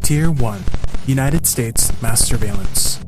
Tier 1. United States Mass Surveillance.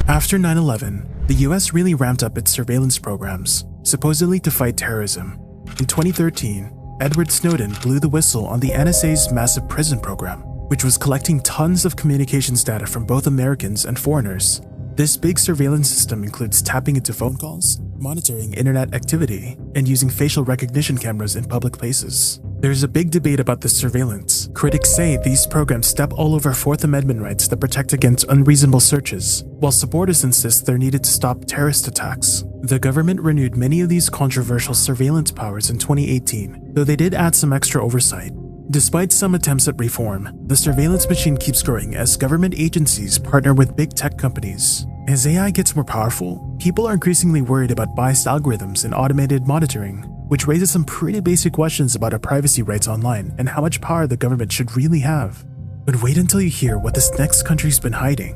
After 9/11, the US really ramped up its surveillance programs, supposedly to fight terrorism. In 2013, Edward Snowden blew the whistle on the NSA's massive prison program, which was collecting tons of communications data from both Americans and foreigners. This big surveillance system includes tapping into phone calls, monitoring internet activity, and using facial recognition cameras in public places. There's a big debate about this surveillance. Critics say these programs step all over Fourth Amendment rights that protect against unreasonable searches, while supporters insist they're needed to stop terrorist attacks. The government renewed many of these controversial surveillance powers in 2018, though they did add some extra oversight. Despite some attempts at reform, the surveillance machine keeps growing as government agencies partner with big tech companies. As AI gets more powerful, people are increasingly worried about biased algorithms and automated monitoring, which raises some pretty basic questions about our privacy rights online and how much power the government should really have. But wait until you hear what this next country's been hiding.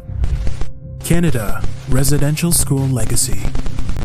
Canada, residential school legacy.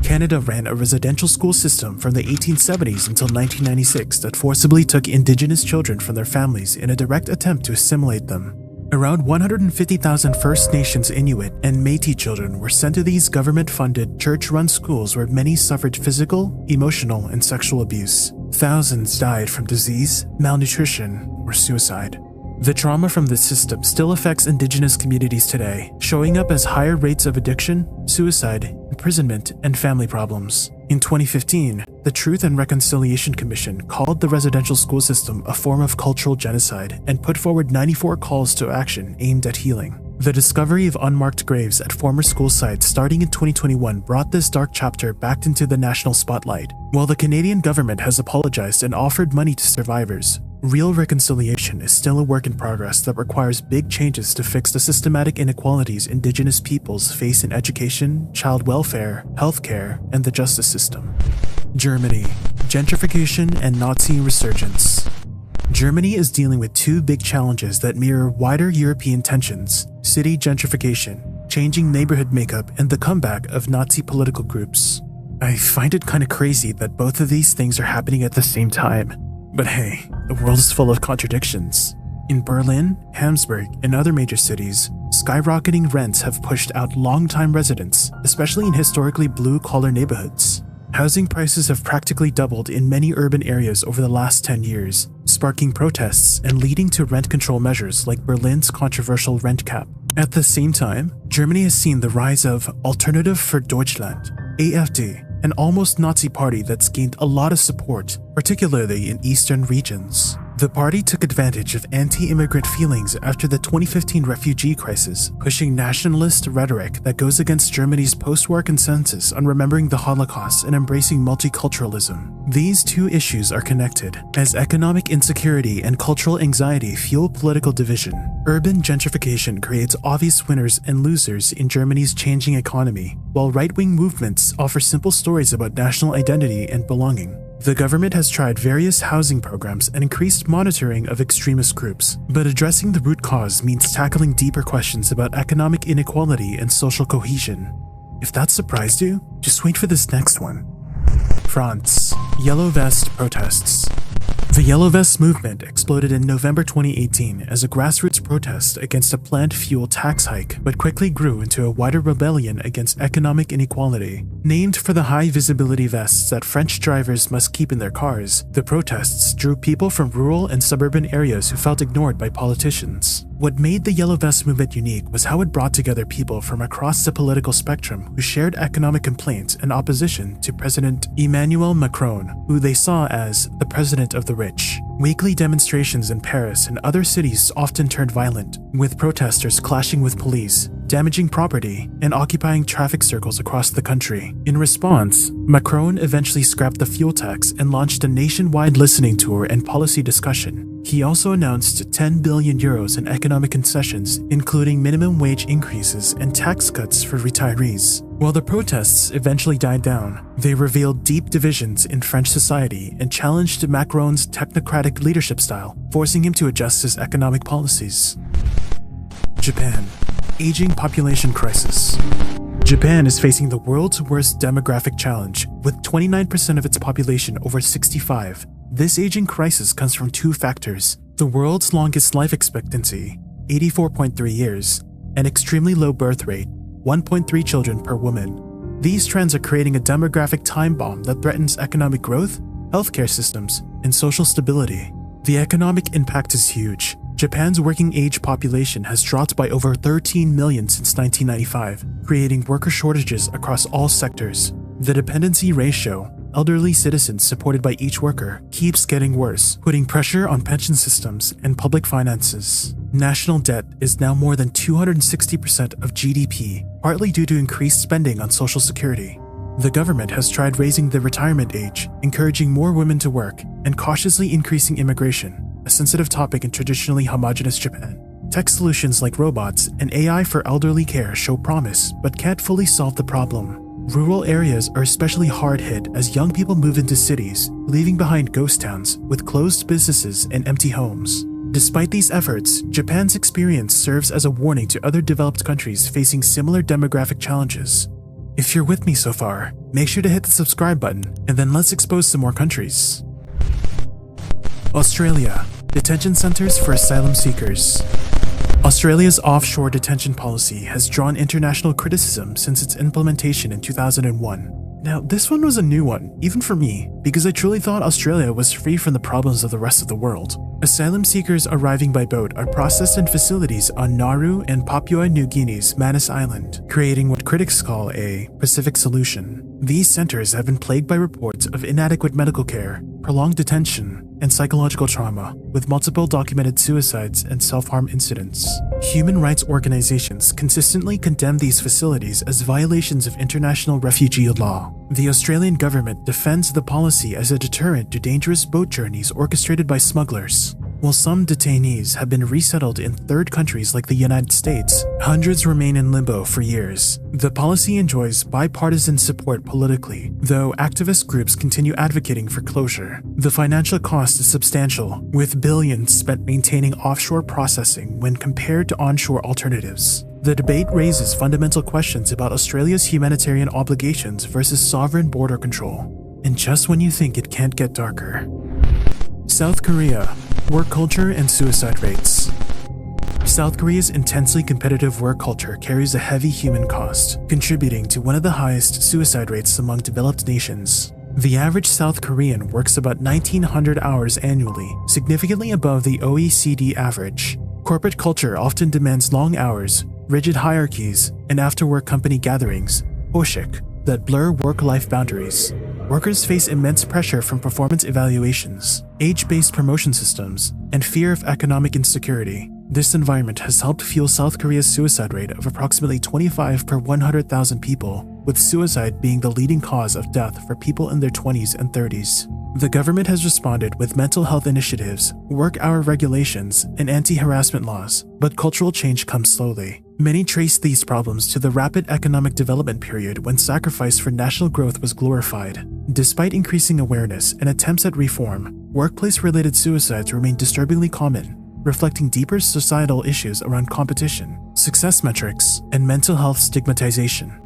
Canada ran a residential school system from the 1870s until 1996 that forcibly took Indigenous children from their families in a direct attempt to assimilate them. Around 150,000 First Nations Inuit and Métis children were sent to these government-funded, church-run schools where many suffered physical, emotional, and sexual abuse. Thousands died from disease, malnutrition, or suicide. The trauma from this system still affects Indigenous communities today, showing up as higher rates of addiction, suicide, imprisonment, and family problems. In 2015, the Truth and Reconciliation Commission called the residential school system a form of cultural genocide and put forward 94 calls to action aimed at healing. The discovery of unmarked graves at former school sites starting in 2021 brought this dark chapter back into the national spotlight. While the Canadian government has apologized and offered money to survivors, real reconciliation is still a work in progress that requires big changes to fix the systematic inequalities Indigenous peoples face in education, child welfare, healthcare, and the justice system. Germany, gentrification and Nazi resurgence. Germany is dealing with two big challenges that mirror wider European tensions: city gentrification, changing neighborhood makeup, and the comeback of Nazi political groups. I find it kinda crazy that both of these things are happening at the same time. But hey, the world is full of contradictions. In Berlin, Hamburg, and other major cities, skyrocketing rents have pushed out longtime residents, especially in historically blue-collar neighborhoods. Housing prices have practically doubled in many urban areas over the last 10 years, sparking protests and leading to rent control measures like Berlin's controversial rent cap. At the same time, Germany has seen the rise of Alternative für Deutschland, AfD, an almost Nazi party that's gained a lot of support, particularly in eastern regions. The party took advantage of anti-immigrant feelings after the 2015 refugee crisis, pushing nationalist rhetoric that goes against Germany's post-war consensus on remembering the Holocaust and embracing multiculturalism. These two issues are connected, as economic insecurity and cultural anxiety fuel political division. Urban gentrification creates obvious winners and losers in Germany's changing economy, while right-wing movements offer simple stories about national identity and belonging. The government has tried various housing programs and increased monitoring of extremist groups, but addressing the root cause means tackling deeper questions about economic inequality and social cohesion. If that surprised you, just wait for this next one. France. Yellow Vest protests. The Yellow Vest movement exploded in November 2018 as a grassroots protest against a planned fuel tax hike, but quickly grew into a wider rebellion against economic inequality. Named for the high visibility vests that French drivers must keep in their cars, the protests drew people from rural and suburban areas who felt ignored by politicians. What made the Yellow Vest movement unique was how it brought together people from across the political spectrum who shared economic complaints and opposition to President Emmanuel Macron, who they saw as the president of the rich. Weekly demonstrations in Paris and other cities often turned violent, with protesters clashing with police, damaging property, and occupying traffic circles across the country. In response, Macron eventually scrapped the fuel tax and launched a nationwide listening tour and policy discussion. He also announced 10 billion euros in economic concessions, including minimum wage increases and tax cuts for retirees. While the protests eventually died down, they revealed deep divisions in French society and challenged Macron's technocratic leadership style, forcing him to adjust his economic policies. Japan. Aging population crisis. Japan is facing the world's worst demographic challenge, with 29% of its population over 65. This aging crisis comes from two factors: the world's longest life expectancy 84.3 years, and extremely low birth rate, 1.3 children per woman. These trends are creating a demographic time bomb that threatens economic growth, healthcare systems, and social stability. The economic impact is huge. Japan's working-age population has dropped by over 13 million since 1995, creating worker shortages across all sectors. The dependency ratio, elderly citizens supported by each worker, keeps getting worse, putting pressure on pension systems and public finances. National debt is now more than 260% of GDP, partly due to increased spending on Social Security. The government has tried raising the retirement age, encouraging more women to work, and cautiously increasing immigration, a sensitive topic in traditionally homogenous Japan. Tech solutions like robots and AI for elderly care show promise, but can't fully solve the problem. Rural areas are especially hard hit as young people move into cities, leaving behind ghost towns with closed businesses and empty homes. Despite these efforts, Japan's experience serves as a warning to other developed countries facing similar demographic challenges. If you're with me so far, make sure to hit the subscribe button, and then let's expose some more countries. Australia, detention centers for asylum seekers. Australia's offshore detention policy has drawn international criticism since its implementation in 2001. Now, this one was a new one, even for me, because I truly thought Australia was free from the problems of the rest of the world. Asylum seekers arriving by boat are processed in facilities on Nauru and Papua New Guinea's Manus Island, creating what critics call a Pacific solution. These centers have been plagued by reports of inadequate medical care, prolonged detention, and psychological trauma, with multiple documented suicides and self-harm incidents. Human rights organizations consistently condemn these facilities as violations of international refugee law. The Australian government defends the policy as a deterrent to dangerous boat journeys orchestrated by smugglers. While some detainees have been resettled in third countries like the United States, hundreds remain in limbo for years. The policy enjoys bipartisan support politically, though activist groups continue advocating for closure. The financial cost is substantial, with billions spent maintaining offshore processing when compared to onshore alternatives. The debate raises fundamental questions about Australia's humanitarian obligations versus sovereign border control. And just when you think it can't get darker. South Korea, work culture and suicide rates. South Korea's intensely competitive work culture carries a heavy human cost, contributing to one of the highest suicide rates among developed nations. The average South Korean works about 1,900 hours annually, significantly above the OECD average. Corporate culture often demands long hours, rigid hierarchies, and after-work company gatherings, hoshik, that blur work-life boundaries. Workers face immense pressure from performance evaluations, age-based promotion systems, and fear of economic insecurity. This environment has helped fuel South Korea's suicide rate of approximately 25 per 100,000 people, with suicide being the leading cause of death for people in their 20s and 30s. The government has responded with mental health initiatives, work hour regulations, and anti-harassment laws, but cultural change comes slowly. Many trace these problems to the rapid economic development period when sacrifice for national growth was glorified. Despite increasing awareness and attempts at reform, workplace-related suicides remain disturbingly common, reflecting deeper societal issues around competition, success metrics, and mental health stigmatization.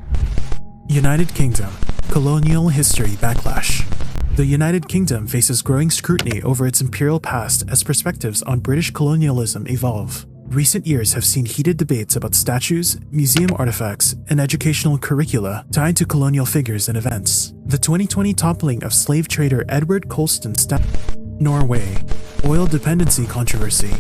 United Kingdom, colonial history backlash. The United Kingdom faces growing scrutiny over its imperial past as perspectives on British colonialism evolve. Recent years have seen heated debates about statues, museum artifacts, and educational curricula tied to colonial figures and events. The 2020 toppling of slave trader Edward Colston's statue. Norway, oil dependency controversy.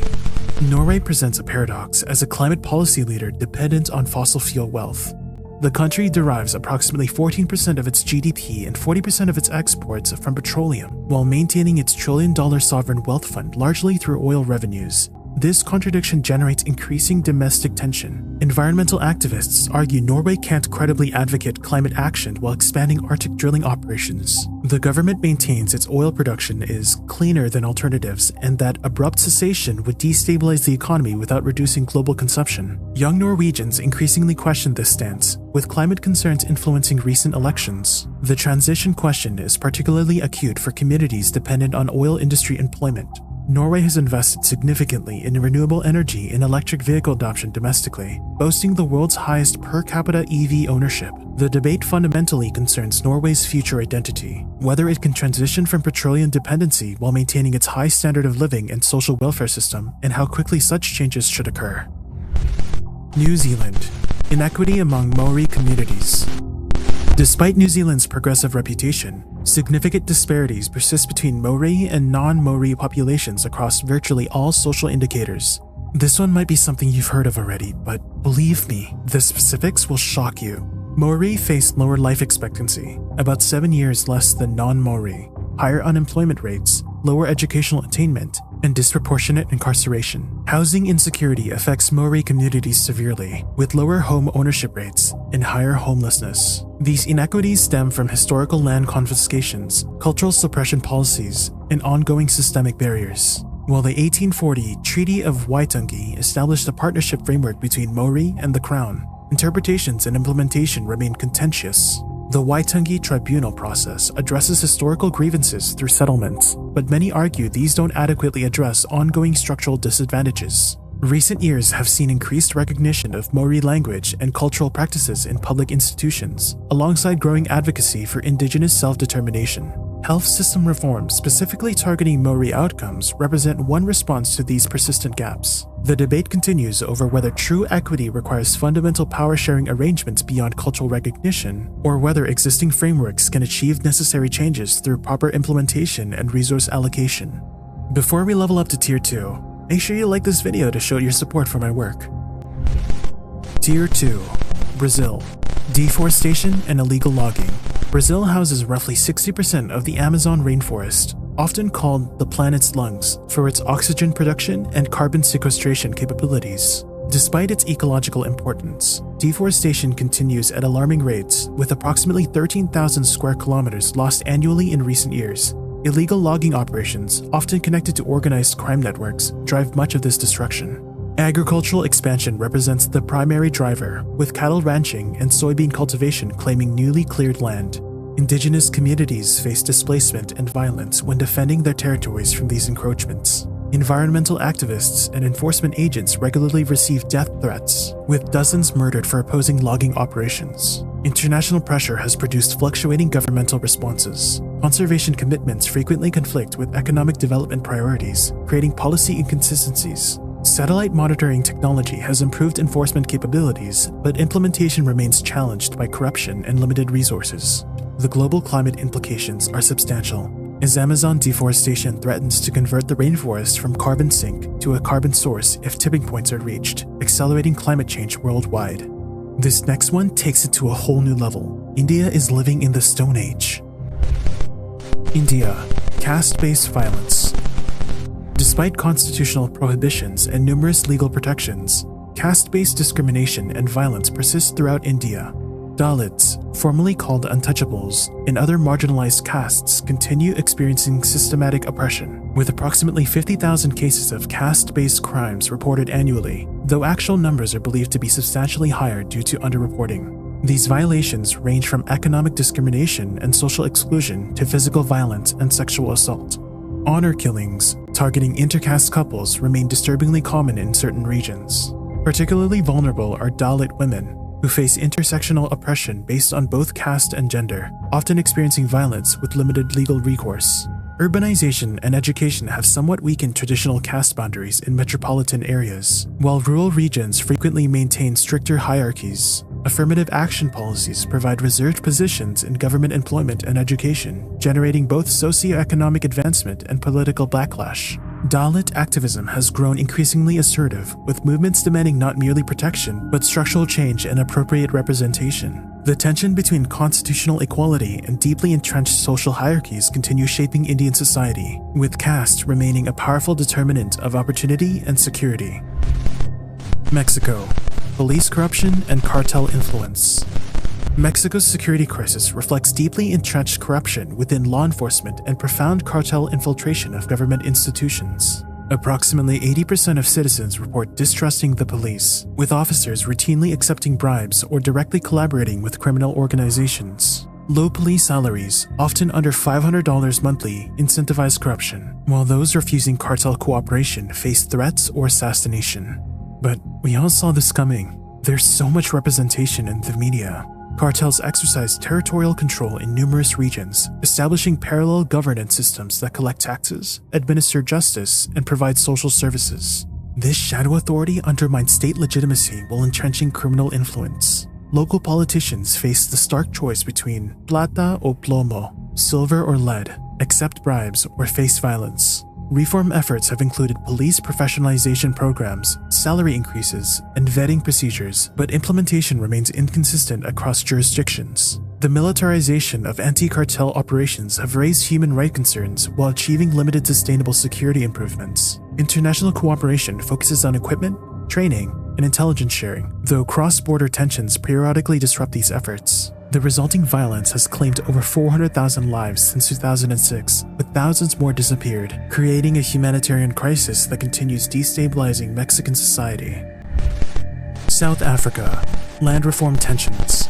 Norway presents a paradox as a climate policy leader dependent on fossil fuel wealth. The country derives approximately 14% of its GDP and 40% of its exports from petroleum, while maintaining its trillion-dollar sovereign wealth fund largely through oil revenues. This contradiction generates increasing domestic tension. Environmental activists argue Norway can't credibly advocate climate action while expanding Arctic drilling operations. The government maintains its oil production is cleaner than alternatives and that abrupt cessation would destabilize the economy without reducing global consumption. Young Norwegians increasingly question this stance, with climate concerns influencing recent elections. The transition question is particularly acute for communities dependent on oil industry employment. Norway has invested significantly in renewable energy and electric vehicle adoption domestically, boasting the world's highest per capita EV ownership. The debate fundamentally concerns Norway's future identity, whether it can transition from petroleum dependency while maintaining its high standard of living and social welfare system, and how quickly such changes should occur. New Zealand. Inequity among Maori communities. Despite New Zealand's progressive reputation, significant disparities persist between Maori and non-Maori populations across virtually all social indicators. This one might be something you've heard of already, but believe me, the specifics will shock you. Maori face lower life expectancy, about 7 years less than non-Maori, higher unemployment rates, lower educational attainment, and disproportionate incarceration. Housing insecurity affects Maori communities severely, with lower home ownership rates and higher homelessness. These inequities stem from historical land confiscations, cultural suppression policies, and ongoing systemic barriers. While the 1840 Treaty of Waitangi established a partnership framework between Maori and the Crown, interpretations and implementation remain contentious. The Waitangi tribunal process addresses historical grievances through settlements, but many argue these don't adequately address ongoing structural disadvantages. Recent years have seen increased recognition of Maori language and cultural practices in public institutions, alongside growing advocacy for Indigenous self-determination. Health system reforms specifically targeting Maori outcomes represent one response to these persistent gaps. The debate continues over whether true equity requires fundamental power-sharing arrangements beyond cultural recognition, or whether existing frameworks can achieve necessary changes through proper implementation and resource allocation. Before we level up to Tier 2, make sure you like this video to show your support for my work. Tier 2. Brazil. Deforestation and illegal logging. Brazil houses roughly 60% of the Amazon rainforest, often called the planet's lungs, for its oxygen production and carbon sequestration capabilities. Despite its ecological importance, deforestation continues at alarming rates, with approximately 13,000 square kilometers lost annually in recent years. Illegal logging operations, often connected to organized crime networks, drive much of this destruction. Agricultural expansion represents the primary driver, with cattle ranching and soybean cultivation claiming newly cleared land. Indigenous communities face displacement and violence when defending their territories from these encroachments. Environmental activists and enforcement agents regularly receive death threats, with dozens murdered for opposing logging operations. International pressure has produced fluctuating governmental responses. Conservation commitments frequently conflict with economic development priorities, creating policy inconsistencies. Satellite monitoring technology has improved enforcement capabilities, but implementation remains challenged by corruption and limited resources. The global climate implications are substantial, as Amazon deforestation threatens to convert the rainforest from carbon sink to a carbon source if tipping points are reached, accelerating climate change worldwide. This next one takes it to a whole new level. India is living in the Stone Age. India. Caste-based violence. Despite constitutional prohibitions and numerous legal protections, caste-based discrimination and violence persist throughout India. Dalits, formerly called untouchables, and other marginalized castes continue experiencing systematic oppression, with approximately 50,000 cases of caste-based crimes reported annually, though actual numbers are believed to be substantially higher due to underreporting. These violations range from economic discrimination and social exclusion to physical violence and sexual assault. Honor killings, targeting intercaste couples, remain disturbingly common in certain regions. Particularly vulnerable are Dalit women, who face intersectional oppression based on both caste and gender, often experiencing violence with limited legal recourse. Urbanization and education have somewhat weakened traditional caste boundaries in metropolitan areas, while rural regions frequently maintain stricter hierarchies. Affirmative action policies provide reserved positions in government employment and education, generating both socioeconomic advancement and political backlash. Dalit activism has grown increasingly assertive, with movements demanding not merely protection, but structural change and appropriate representation. The tension between constitutional equality and deeply entrenched social hierarchies continue shaping Indian society, with caste remaining a powerful determinant of opportunity and security. Mexico. Police corruption and cartel influence. Mexico's security crisis reflects deeply entrenched corruption within law enforcement and profound cartel infiltration of government institutions. Approximately 80% of citizens report distrusting the police, with officers routinely accepting bribes or directly collaborating with criminal organizations. Low police salaries, often under $500 monthly, incentivize corruption, while those refusing cartel cooperation face threats or assassination. But we all saw this coming. There's so much representation in the media. Cartels exercise territorial control in numerous regions, establishing parallel governance systems that collect taxes, administer justice, and provide social services. This shadow authority undermines state legitimacy while entrenching criminal influence. Local politicians face the stark choice between plata o plomo, silver or lead, accept bribes or face violence. Reform efforts have included police professionalization programs, salary increases, and vetting procedures, but implementation remains inconsistent across jurisdictions. The militarization of anti-cartel operations have raised human rights concerns while achieving limited sustainable security improvements. International cooperation focuses on equipment, training, and intelligence sharing, though cross-border tensions periodically disrupt these efforts. The resulting violence has claimed over 400,000 lives since 2006, with thousands more disappeared, creating a humanitarian crisis that continues destabilizing Mexican society. South Africa. Land reform tensions.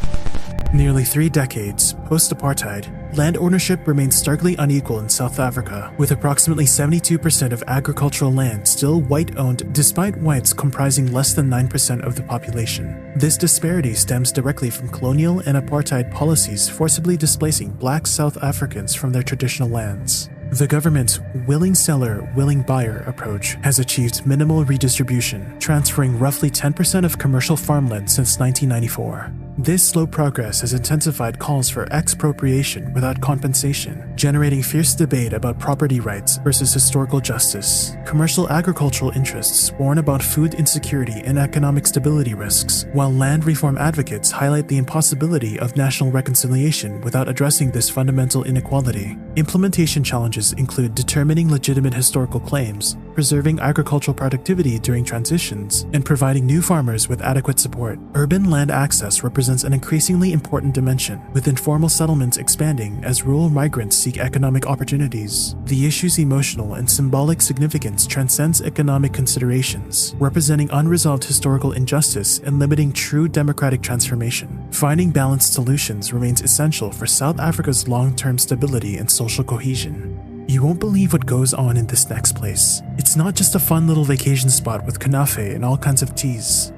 Nearly 3 decades post-apartheid, land ownership remains starkly unequal in South Africa, with approximately 72% of agricultural land still white-owned despite whites comprising less than 9% of the population. This disparity stems directly from colonial and apartheid policies forcibly displacing black South Africans from their traditional lands. The government's willing seller, willing buyer approach has achieved minimal redistribution, transferring roughly 10% of commercial farmland since 1994. This slow progress has intensified calls for expropriation without compensation, generating fierce debate about property rights versus historical justice. Commercial agricultural interests warn about food insecurity and economic stability risks, while land reform advocates highlight the impossibility of national reconciliation without addressing this fundamental inequality. Implementation challenges include determining legitimate historical claims, preserving agricultural productivity during transitions, and providing new farmers with adequate support. Urban land access represents an increasingly important dimension, with informal settlements expanding as rural migrants seek economic opportunities. The issue's emotional and symbolic significance transcends economic considerations, representing unresolved historical injustice and limiting true democratic transformation. Finding balanced solutions remains essential for South Africa's long-term stability and social cohesion. You won't believe what goes on in this next place. It's not just a fun little vacation spot with kanafe and all kinds of teas.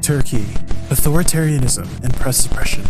Turkey. Authoritarianism and press suppression.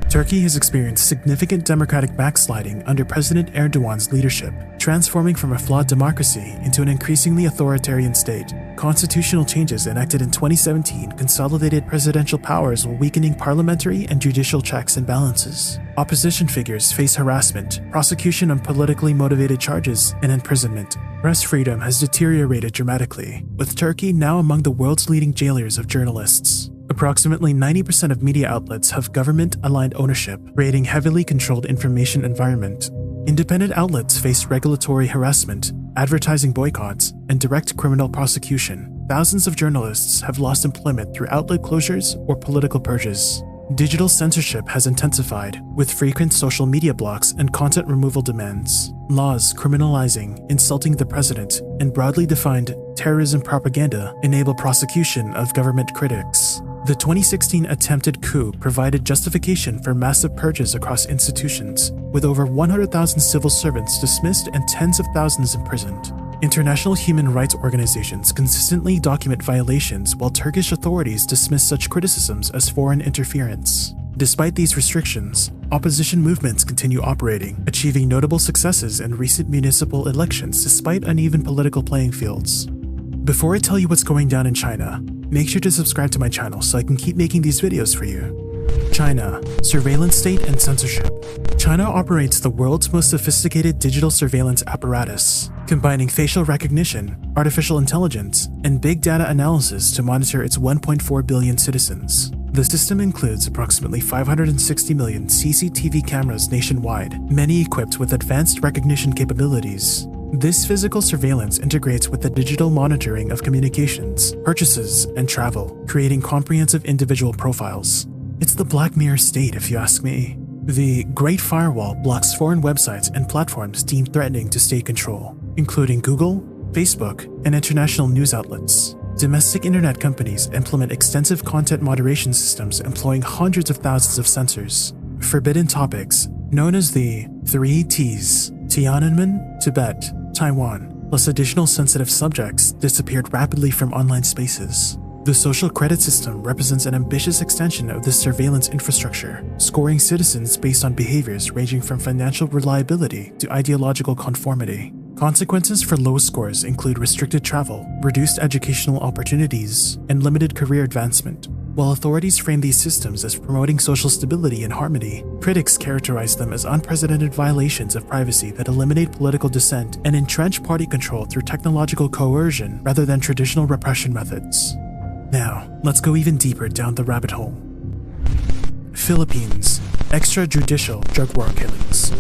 Turkey has experienced significant democratic backsliding under President Erdogan's leadership, transforming from a flawed democracy into an increasingly authoritarian state. Constitutional changes enacted in 2017 consolidated presidential powers while weakening parliamentary and judicial checks and balances. Opposition figures face harassment, prosecution on politically motivated charges, and imprisonment. Press freedom has deteriorated dramatically, with Turkey now among the world's leading jailers of journalists. Approximately 90% of media outlets have government-aligned ownership, creating heavily controlled information environment. Independent outlets face regulatory harassment, advertising boycotts, and direct criminal prosecution. Thousands of journalists have lost employment through outlet closures or political purges. Digital censorship has intensified, with frequent social media blocks and content removal demands. Laws criminalizing insulting the president and broadly defined terrorism propaganda enable prosecution of government critics. The 2016 attempted coup provided justification for massive purges across institutions, with over 100,000 civil servants dismissed and tens of thousands imprisoned. International human rights organizations consistently document violations, while Turkish authorities dismiss such criticisms as foreign interference. Despite these restrictions, opposition movements continue operating, achieving notable successes in recent municipal elections despite uneven political playing fields. Before I tell you what's going down in China, make sure to subscribe to my channel so I can keep making these videos for you. China, surveillance state and censorship. China operates the world's most sophisticated digital surveillance apparatus, combining facial recognition, artificial intelligence, and big data analysis to monitor its 1.4 billion citizens. The system includes approximately 560 million CCTV cameras nationwide, many equipped with advanced recognition capabilities. This physical surveillance integrates with the digital monitoring of communications, purchases, and travel, creating comprehensive individual profiles. It's the Black Mirror state, if you ask me. The Great Firewall blocks foreign websites and platforms deemed threatening to state control, including Google, Facebook, and international news outlets. Domestic internet companies implement extensive content moderation systems employing hundreds of thousands of sensors. Forbidden topics, known as the 3 Ts, Tiananmen, Tibet, Taiwan, plus additional sensitive subjects disappeared rapidly from online spaces. The social credit system represents an ambitious extension of this surveillance infrastructure, scoring citizens based on behaviors ranging from financial reliability to ideological conformity. Consequences for low scores include restricted travel, reduced educational opportunities, and limited career advancement. While authorities frame these systems as promoting social stability and harmony, critics characterize them as unprecedented violations of privacy that eliminate political dissent and entrench party control through technological coercion rather than traditional repression methods. Now, let's go even deeper down the rabbit hole. Philippines, extrajudicial drug war killings.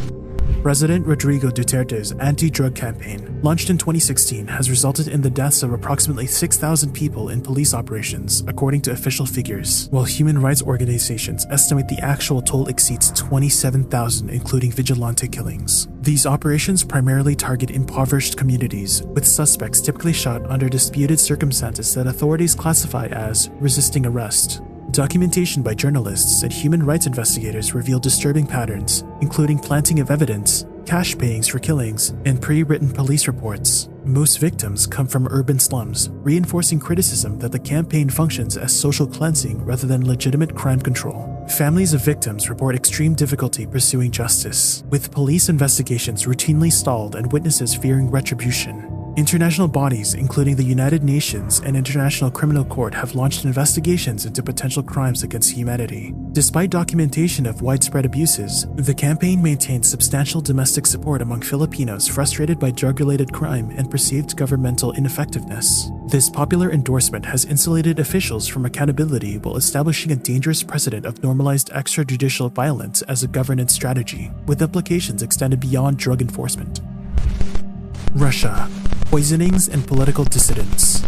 President Rodrigo Duterte's anti-drug campaign, launched in 2016, has resulted in the deaths of approximately 6,000 people in police operations, according to official figures, while human rights organizations estimate the actual toll exceeds 27,000, including vigilante killings. These operations primarily target impoverished communities, with suspects typically shot under disputed circumstances that authorities classify as resisting arrest. Documentation by journalists and human rights investigators reveal disturbing patterns, including planting of evidence, cash payings for killings, and pre-written police reports. Most victims come from urban slums, reinforcing criticism that the campaign functions as social cleansing rather than legitimate crime control. Families of victims report extreme difficulty pursuing justice, with police investigations routinely stalled and witnesses fearing retribution. International bodies, including the United Nations and International Criminal Court, have launched investigations into potential crimes against humanity. Despite documentation of widespread abuses, the campaign maintains substantial domestic support among Filipinos frustrated by drug-related crime and perceived governmental ineffectiveness. This popular endorsement has insulated officials from accountability while establishing a dangerous precedent of normalized extrajudicial violence as a governance strategy, with implications extended beyond drug enforcement. Russia. Poisonings and political dissidents.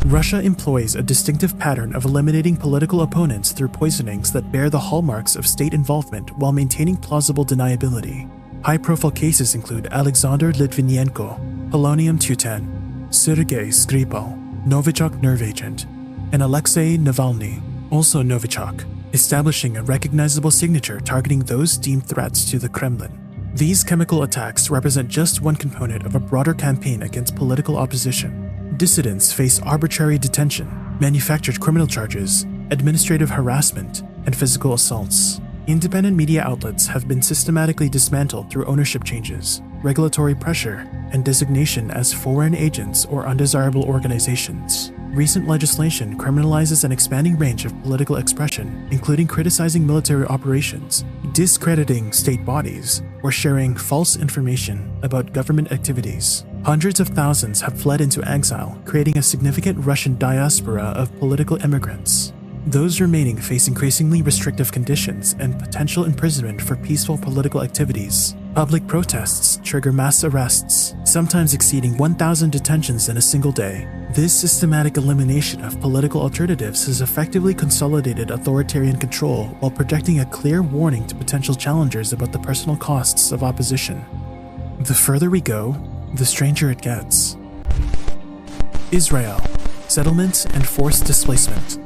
Russia employs a distinctive pattern of eliminating political opponents through poisonings that bear the hallmarks of state involvement while maintaining plausible deniability. High-profile cases include Alexander Litvinenko, polonium-210, Sergei Skripal, Novichok nerve agent, and Alexei Navalny, also Novichok, establishing a recognizable signature targeting those deemed threats to the Kremlin. These chemical attacks represent just one component of a broader campaign against political opposition. Dissidents face arbitrary detention, manufactured criminal charges, administrative harassment, and physical assaults. Independent media outlets have been systematically dismantled through ownership changes, regulatory pressure, and designation as foreign agents or undesirable organizations. Recent legislation criminalizes an expanding range of political expression, including criticizing military operations, discrediting state bodies, or sharing false information about government activities. Hundreds of thousands have fled into exile, creating a significant Russian diaspora of political immigrants. Those remaining face increasingly restrictive conditions and potential imprisonment for peaceful political activities. Public protests trigger mass arrests, sometimes exceeding 1,000 detentions in a single day. This systematic elimination of political alternatives has effectively consolidated authoritarian control while projecting a clear warning to potential challengers about the personal costs of opposition. The further we go, the stranger it gets. Israel. Settlements and forced displacement.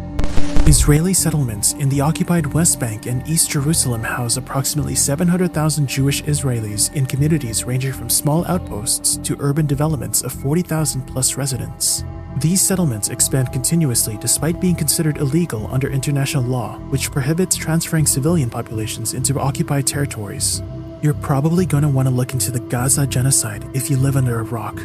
Israeli settlements in the occupied West Bank and East Jerusalem house approximately 700,000 Jewish Israelis in communities ranging from small outposts to urban developments of 40,000 plus residents. These settlements expand continuously despite being considered illegal under international law, which prohibits transferring civilian populations into occupied territories. You're probably going to want to look into the Gaza genocide if you live under a rock.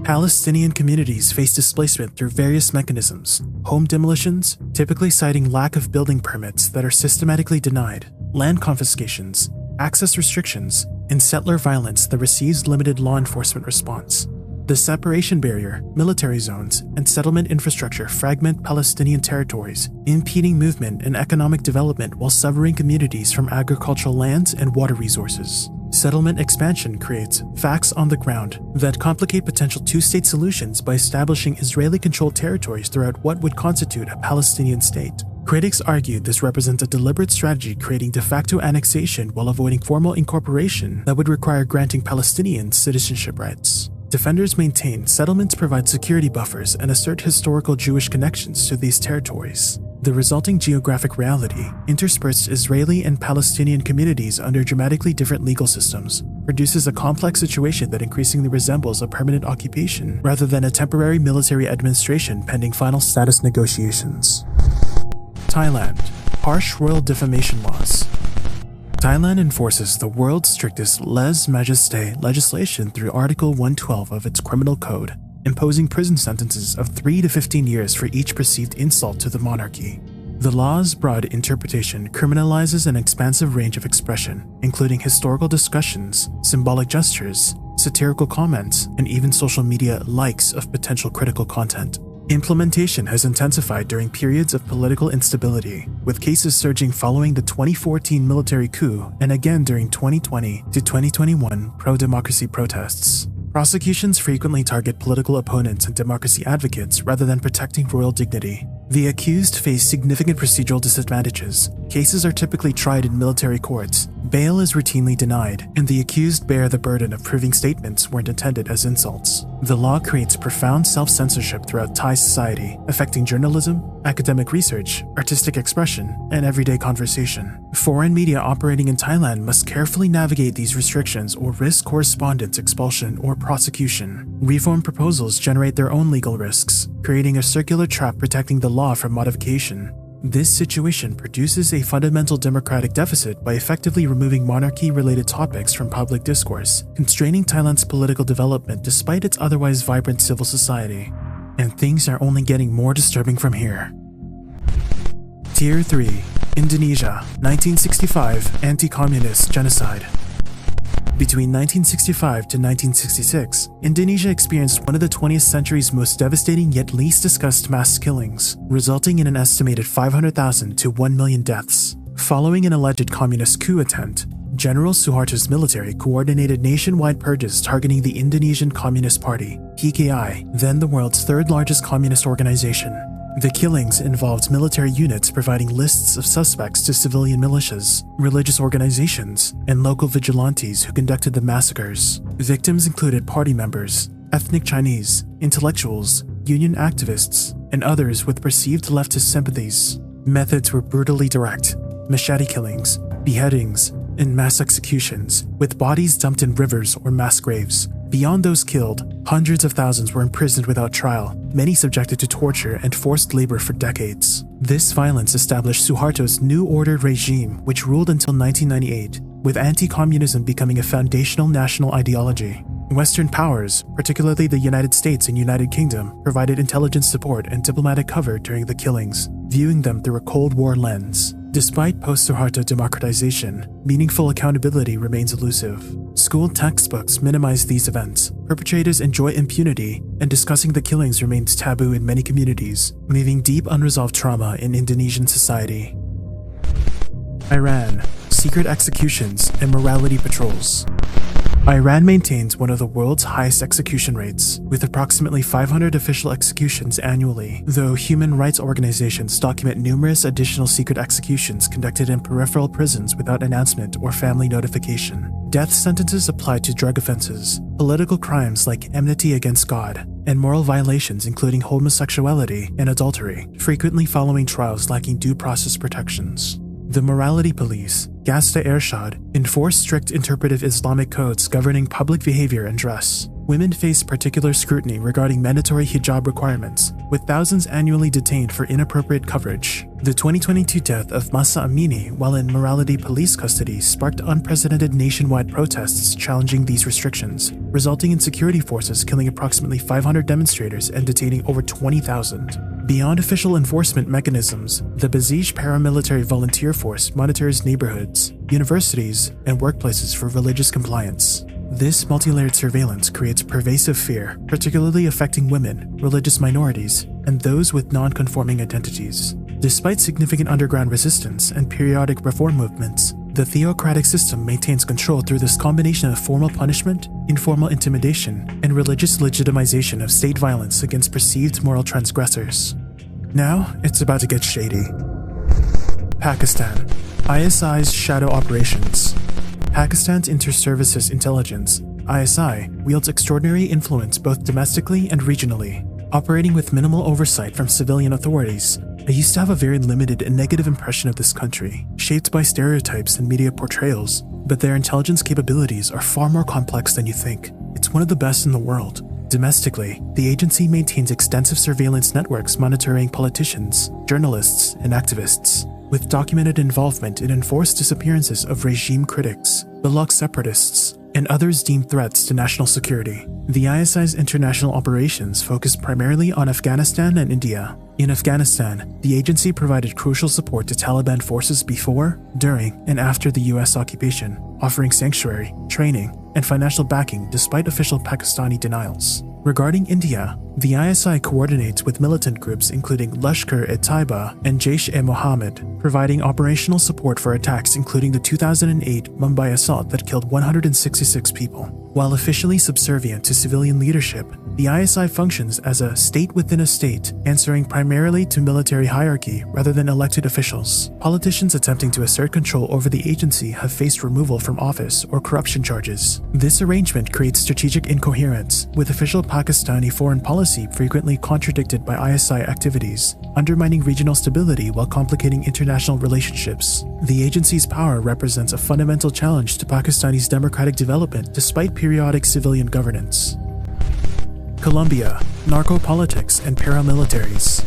Palestinian communities face displacement through various mechanisms: home demolitions, typically citing lack of building permits that are systematically denied, land confiscations, access restrictions, and settler violence that receives limited law enforcement response. The separation barrier, military zones, and settlement infrastructure fragment Palestinian territories, impeding movement and economic development while severing communities from agricultural lands and water resources. Settlement expansion creates facts on the ground that complicate potential two-state solutions by establishing Israeli-controlled territories throughout what would constitute a Palestinian state. Critics argue this represents a deliberate strategy creating de facto annexation while avoiding formal incorporation that would require granting Palestinians citizenship rights. Defenders maintain settlements provide security buffers and assert historical Jewish connections to these territories. The resulting geographic reality, interspersed Israeli and Palestinian communities under dramatically different legal systems, produces a complex situation that increasingly resembles a permanent occupation rather than a temporary military administration pending final status negotiations. Thailand. Harsh royal defamation laws. Thailand enforces the world's strictest lèse-majesté legislation through Article 112 of its criminal code, imposing prison sentences of 3 to 15 years for each perceived insult to the monarchy. The law's broad interpretation criminalizes an expansive range of expression, including historical discussions, symbolic gestures, satirical comments, and even social media likes of potential critical content. Implementation has intensified during periods of political instability, with cases surging following the 2014 military coup and again during 2020 to 2021 pro-democracy protests. Prosecutions frequently target political opponents and democracy advocates rather than protecting royal dignity. The accused face significant procedural disadvantages. Cases are typically tried in military courts, bail is routinely denied, and the accused bear the burden of proving statements weren't intended as insults. The law creates profound self-censorship throughout Thai society, affecting journalism, academic research, artistic expression, and everyday conversation. Foreign media operating in Thailand must carefully navigate these restrictions or risk correspondence expulsion or prosecution. Reform proposals generate their own legal risks, creating a circular trap protecting the law from modification. This situation produces a fundamental democratic deficit by effectively removing monarchy-related topics from public discourse, constraining Thailand's political development despite its otherwise vibrant civil society. And things are only getting more disturbing from here. Tier 3. Indonesia, 1965 Anti-Communist Genocide. Between 1965 to 1966, Indonesia experienced one of the 20th century's most devastating yet least discussed mass killings, resulting in an estimated 500,000 to 1 million deaths. Following an alleged communist coup attempt, General Suharto's military coordinated nationwide purges targeting the Indonesian Communist Party, PKI, then the world's third-largest communist organization. The killings involved military units providing lists of suspects to civilian militias, religious organizations, and local vigilantes who conducted the massacres. Victims included party members, ethnic Chinese, intellectuals, union activists, and others with perceived leftist sympathies. Methods were brutally direct: machete killings, beheadings, and mass executions, with bodies dumped in rivers or mass graves. Beyond those killed, hundreds of thousands were imprisoned without trial, many subjected to torture and forced labor for decades. This violence established Suharto's New Order regime, which ruled until 1998, with anti-communism becoming a foundational national ideology. Western powers, particularly the United States and United Kingdom, provided intelligence support and diplomatic cover during the killings, viewing them through a Cold War lens. Despite post-Suharto democratization, meaningful accountability remains elusive. School textbooks minimize these events, perpetrators enjoy impunity, and discussing the killings remains taboo in many communities, leaving deep unresolved trauma in Indonesian society. Iran, secret executions and morality patrols. Iran maintains one of the world's highest execution rates, with approximately 500 official executions annually, though human rights organizations document numerous additional secret executions conducted in peripheral prisons without announcement or family notification. Death sentences applied to drug offenses, political crimes like enmity against God, and moral violations including homosexuality and adultery, frequently following trials lacking due process protections. The morality police, Gasta Ershad, enforce strict interpretive Islamic codes governing public behavior and dress. Women face particular scrutiny regarding mandatory hijab requirements, with thousands annually detained for inappropriate coverage. The 2022 death of Masa Amini while in morality police custody sparked unprecedented nationwide protests challenging these restrictions, resulting in security forces killing approximately 500 demonstrators and detaining over 20,000. Beyond official enforcement mechanisms, the Basij paramilitary volunteer force monitors neighborhoods, universities, and workplaces for religious compliance. This multi-layered surveillance creates pervasive fear, particularly affecting women, religious minorities, and those with non-conforming identities. Despite significant underground resistance and periodic reform movements, the theocratic system maintains control through this combination of formal punishment, informal intimidation, and religious legitimization of state violence against perceived moral transgressors. Now, it's about to get shady. Pakistan. ISI's shadow operations. Pakistan's Inter-Services Intelligence, ISI, wields extraordinary influence both domestically and regionally. Operating with minimal oversight from civilian authorities, I used to have a very limited and negative impression of this country, shaped by stereotypes and media portrayals, but their intelligence capabilities are far more complex than you think. It's one of the best in the world. Domestically, the agency maintains extensive surveillance networks monitoring politicians, journalists, and activists, with documented involvement in enforced disappearances of regime critics, Baloch separatists, and others deemed threats to national security. The ISI's international operations focus primarily on Afghanistan and India. In Afghanistan, the agency provided crucial support to Taliban forces before, during, and after the US occupation, offering sanctuary, training, and financial backing despite official Pakistani denials. Regarding India, the ISI coordinates with militant groups including Lashkar-e-Taiba and Jaish-e-Mohammed, providing operational support for attacks including the 2008 Mumbai assault that killed 166 people. While officially subservient to civilian leadership, the ISI functions as a state within a state, answering primarily to military hierarchy rather than elected officials. Politicians attempting to assert control over the agency have faced removal from office or corruption charges. This arrangement creates strategic incoherence, with official Pakistani foreign policy frequently contradicted by ISI activities, undermining regional stability while complicating international relationships. The agency's power represents a fundamental challenge to Pakistani's democratic development despite periodic civilian governance. Colombia, narco-politics and paramilitaries.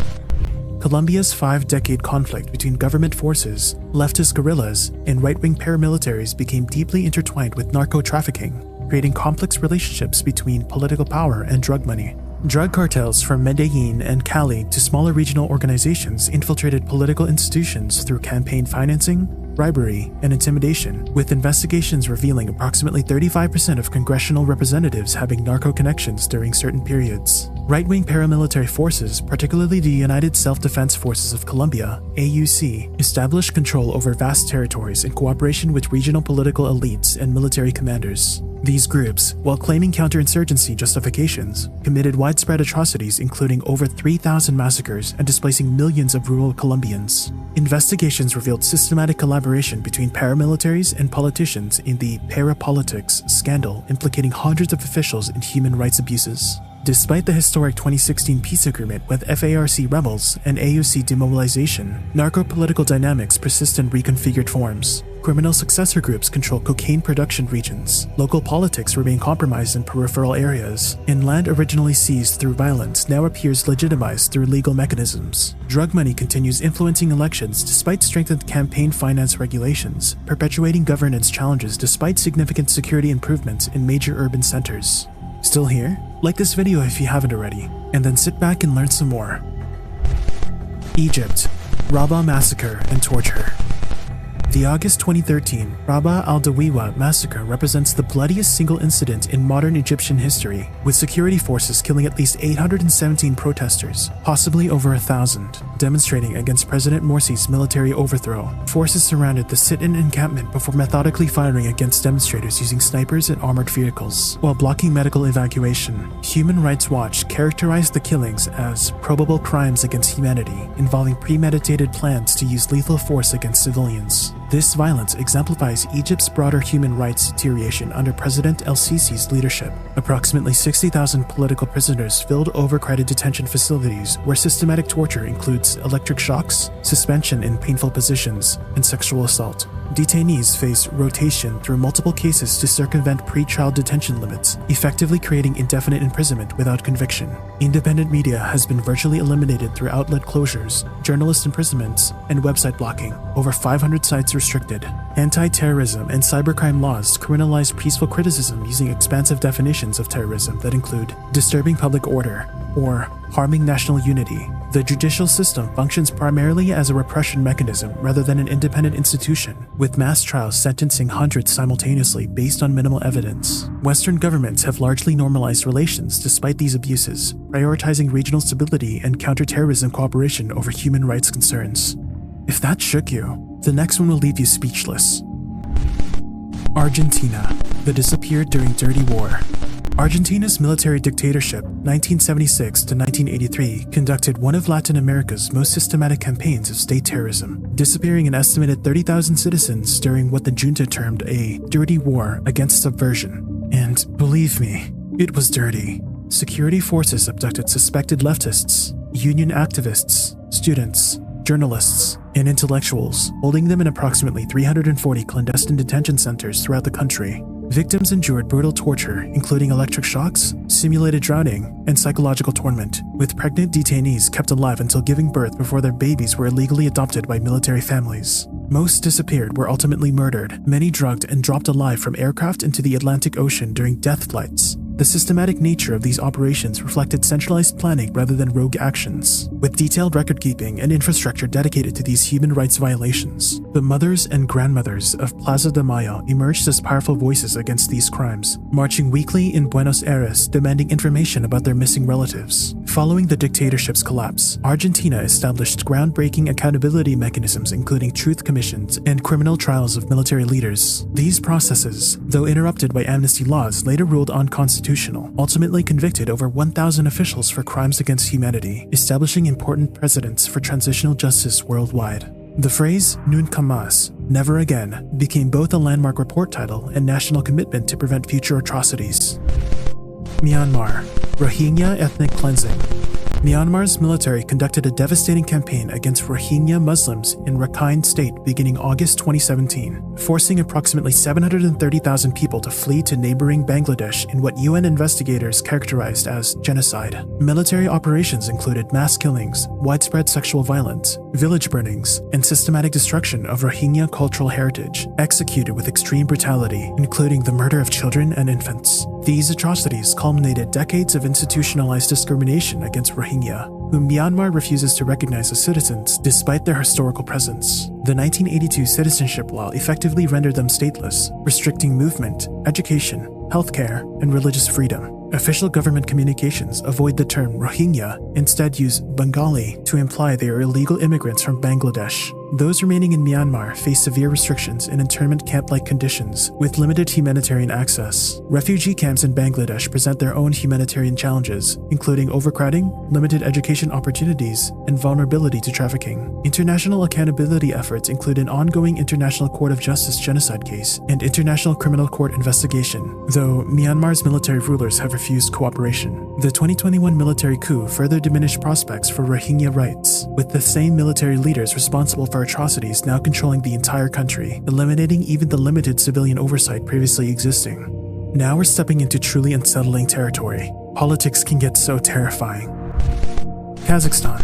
Colombia's 5-decade conflict between government forces, leftist guerrillas, and right-wing paramilitaries became deeply intertwined with narco-trafficking, creating complex relationships between political power and drug money. Drug cartels from Medellin and Cali to smaller regional organizations infiltrated political institutions through campaign financing, bribery, and intimidation, with investigations revealing approximately 35% of congressional representatives having narco connections during certain periods. Right-wing paramilitary forces, particularly the United Self-Defense Forces of Colombia, AUC, established control over vast territories in cooperation with regional political elites and military commanders. These groups, while claiming counterinsurgency justifications, committed widespread atrocities including over 3,000 massacres and displacing millions of rural Colombians. Investigations revealed systematic collaboration between paramilitaries and politicians in the parapolitics scandal implicating hundreds of officials in human rights abuses. Despite the historic 2016 peace agreement with FARC rebels and AUC demobilization, narco-political dynamics persist in reconfigured forms. Criminal successor groups control cocaine production regions, local politics remain compromised in peripheral areas, and land originally seized through violence now appears legitimized through legal mechanisms. Drug money continues influencing elections despite strengthened campaign finance regulations, perpetuating governance challenges despite significant security improvements in major urban centers. Still here? Like this video if you haven't already, and then sit back and learn some more. Egypt, Rabaa massacre and torture. The August 2013 Rabaa al-Dawiwa massacre represents the bloodiest single incident in modern Egyptian history, with security forces killing at least 817 protesters, possibly over 1,000, demonstrating against President Morsi's military overthrow. Forces surrounded the sit-in encampment before methodically firing against demonstrators using snipers and armored vehicles, while blocking medical evacuation. Human Rights Watch characterized the killings as probable crimes against humanity, involving premeditated plans to use lethal force against civilians. This violence exemplifies Egypt's broader human rights deterioration under President el-Sisi's leadership. Approximately 60,000 political prisoners filled overcrowded detention facilities where systematic torture includes electric shocks, suspension in painful positions, and sexual assault. Detainees face rotation through multiple cases to circumvent pre-trial detention limits, effectively creating indefinite imprisonment without conviction. Independent media has been virtually eliminated through outlet closures, journalist imprisonments, and website blocking. Over 500 sites restricted. Anti-terrorism and cybercrime laws criminalize peaceful criticism using expansive definitions of terrorism that include disturbing public order or harming national unity. The judicial system functions primarily as a repression mechanism rather than an independent institution, with mass trials sentencing hundreds simultaneously based on minimal evidence. Western governments have largely normalized relations despite these abuses, prioritizing regional stability and counterterrorism cooperation over human rights concerns. If that shook you, the next one will leave you speechless. Argentina, that disappeared during Dirty War. Argentina's military dictatorship, 1976 to 1983, conducted one of Latin America's most systematic campaigns of state terrorism, disappearing an estimated 30,000 citizens during what the junta termed a dirty war against subversion. And believe me, it was dirty. Security forces abducted suspected leftists, union activists, students, journalists, and intellectuals, holding them in approximately 340 clandestine detention centers throughout the country. Victims endured brutal torture, including electric shocks, simulated drowning, and psychological torment, with pregnant detainees kept alive until giving birth before their babies were illegally adopted by military families. Most disappeared were ultimately murdered, many drugged and dropped alive from aircraft into the Atlantic Ocean during death flights. The systematic nature of these operations reflected centralized planning rather than rogue actions, with detailed record-keeping and infrastructure dedicated to these human rights violations. The mothers and grandmothers of Plaza de Mayo emerged as powerful voices against these crimes, marching weekly in Buenos Aires demanding information about their missing relatives. Following the dictatorship's collapse, Argentina established groundbreaking accountability mechanisms including truth commissions and criminal trials of military leaders. These processes, though interrupted by amnesty laws, later ruled unconstitutional, ultimately convicted over 1,000 officials for crimes against humanity, establishing important precedents for transitional justice worldwide. The phrase "Nunca más," never again, became both a landmark report title and national commitment to prevent future atrocities. Myanmar. Rohingya ethnic cleansing. Myanmar's military conducted a devastating campaign against Rohingya Muslims in Rakhine State beginning August 2017, forcing approximately 730,000 people to flee to neighboring Bangladesh in what UN investigators characterized as genocide. Military operations included mass killings, widespread sexual violence, village burnings, and systematic destruction of Rohingya cultural heritage, executed with extreme brutality, including the murder of children and infants. These atrocities culminated decades of institutionalized discrimination against Rohingya, whom Myanmar refuses to recognize as citizens despite their historical presence. The 1982 citizenship law effectively rendered them stateless, restricting movement, education, healthcare, and religious freedom. Official government communications avoid the term Rohingya, instead use Bengali to imply they are illegal immigrants from Bangladesh. Those remaining in Myanmar face severe restrictions and internment camp-like conditions, with limited humanitarian access. Refugee camps in Bangladesh present their own humanitarian challenges, including overcrowding, limited education opportunities, and vulnerability to trafficking. International accountability efforts include an ongoing International Court of Justice genocide case and International Criminal Court investigation, though Myanmar's military rulers have refused cooperation. The 2021 military coup further diminished prospects for Rohingya rights, with the same military leaders responsible for atrocities now controlling the entire country, eliminating even the limited civilian oversight previously existing. Now we're stepping into truly unsettling territory. Politics can get so terrifying. Kazakhstan.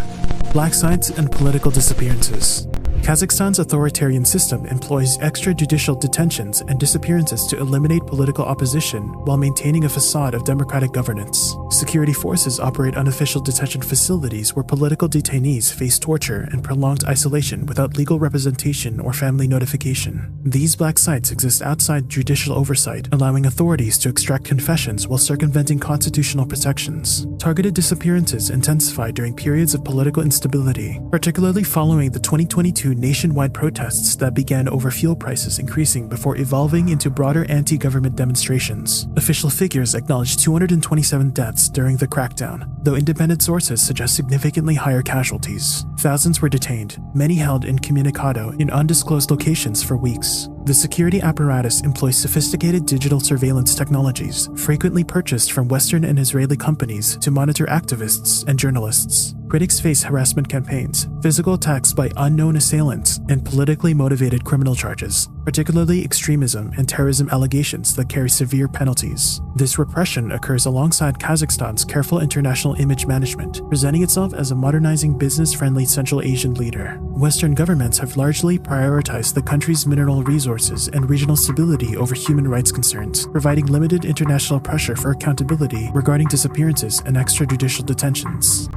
Black sites and political disappearances. Kazakhstan's authoritarian system employs extrajudicial detentions and disappearances to eliminate political opposition while maintaining a facade of democratic governance. Security forces operate unofficial detention facilities where political detainees face torture and prolonged isolation without legal representation or family notification. These black sites exist outside judicial oversight, allowing authorities to extract confessions while circumventing constitutional protections. Targeted disappearances intensify during periods of political instability, particularly following the 2022 nationwide protests that began over fuel prices increasing before evolving into broader anti-government demonstrations. Official figures acknowledge 227 deaths during the crackdown, though independent sources suggest significantly higher casualties. Thousands were detained, many held incommunicado in undisclosed locations for weeks. The security apparatus employs sophisticated digital surveillance technologies, frequently purchased from Western and Israeli companies, to monitor activists and journalists. Critics face harassment campaigns, physical attacks by unknown assailants, and politically motivated criminal charges, particularly extremism and terrorism allegations that carry severe penalties. This repression occurs alongside Kazakhstan's careful international image management, presenting itself as a modernizing, business-friendly Central Asian leader. Western governments have largely prioritized the country's mineral resources and regional stability over human rights concerns, providing limited international pressure for accountability regarding disappearances and extrajudicial detentions.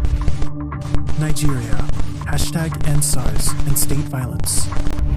Nigeria. #EndSARS and state violence.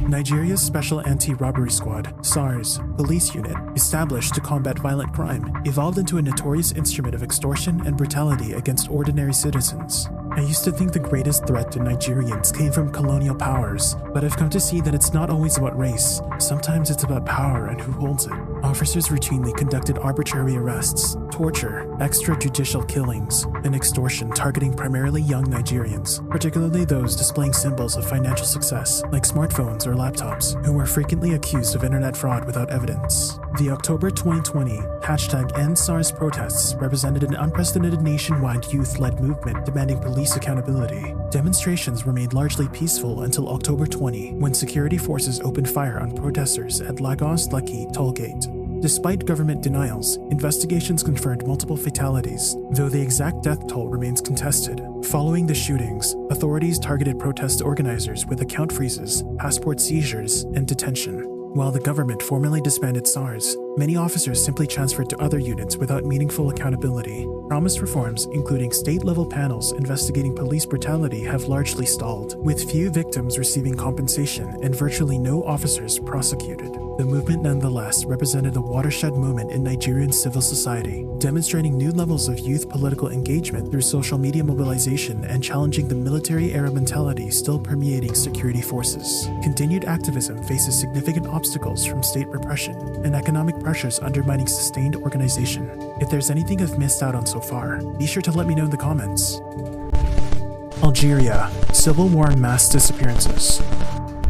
Nigeria's Special Anti-Robbery Squad, SARS, police unit, established to combat violent crime, evolved into a notorious instrument of extortion and brutality against ordinary citizens. I used to think the greatest threat to Nigerians came from colonial powers, but I've come to see that it's not always about race. Sometimes it's about power and who holds it. Officers routinely conducted arbitrary arrests, torture, extrajudicial killings, and extortion targeting primarily young Nigerians, particularly those displaying symbols of financial success like smartphones or laptops, who were frequently accused of internet fraud without evidence. The October 2020 #EndSARS protests represented an unprecedented nationwide youth-led movement demanding police accountability. Demonstrations remained largely peaceful until October 20, when security forces opened fire on protesters at Lagos Lekki toll gate. Despite government denials, investigations confirmed multiple fatalities, though the exact death toll remains contested. Following the shootings, authorities targeted protest organizers with account freezes, passport seizures, and detention. While the government formally disbanded SARS, many officers simply transferred to other units without meaningful accountability. Promised reforms, including state-level panels investigating police brutality, have largely stalled, with few victims receiving compensation and virtually no officers prosecuted. The movement nonetheless represented a watershed moment in Nigerian civil society, demonstrating new levels of youth political engagement through social media mobilization and challenging the military-era mentality still permeating security forces. Continued activism faces significant obstacles from state repression and economic pressures undermining sustained organization. If there's anything I've missed out on so far, be sure to let me know in the comments. Algeria, civil war and mass disappearances.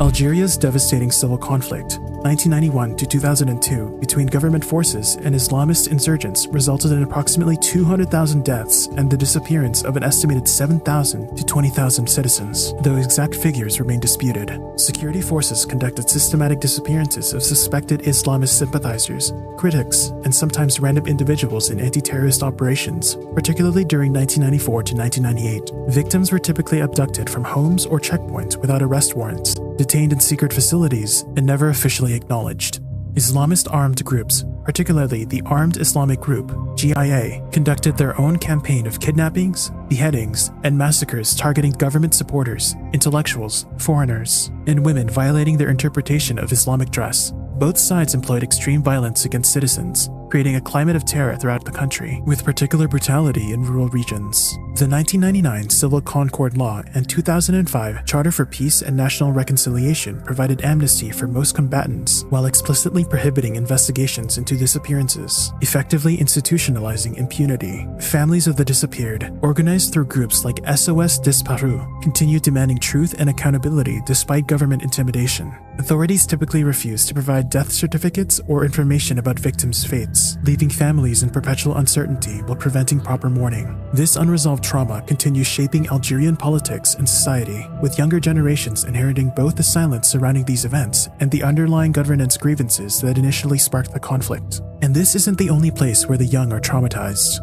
Algeria's devastating civil conflict, 1991 to 2002, between government forces and Islamist insurgents resulted in approximately 200,000 deaths and the disappearance of an estimated 7,000 to 20,000 citizens, though exact figures remain disputed. Security forces conducted systematic disappearances of suspected Islamist sympathizers, critics, and sometimes random individuals in anti-terrorist operations, particularly during 1994 to 1998. Victims were typically abducted from homes or checkpoints without arrest warrants, detained in secret facilities, and never officially acknowledged. Islamist armed groups, particularly the Armed Islamic Group, GIA, conducted their own campaign of kidnappings, beheadings, and massacres targeting government supporters, intellectuals, foreigners, and women violating their interpretation of Islamic dress. Both sides employed extreme violence against citizens, creating a climate of terror throughout the country, with particular brutality in rural regions. The 1999 Civil Concord Law and 2005 Charter for Peace and National Reconciliation provided amnesty for most combatants, while explicitly prohibiting investigations into disappearances, effectively institutionalizing impunity. Families of the disappeared, organized through groups like SOS Disparu, continued demanding truth and accountability despite government intimidation. Authorities typically refused to provide death certificates or information about victims' fates, leaving families in perpetual uncertainty while preventing proper mourning. This unresolved trauma continues shaping Algerian politics and society, with younger generations inheriting both the silence surrounding these events and the underlying governance grievances that initially sparked the conflict. And this isn't the only place where the young are traumatized.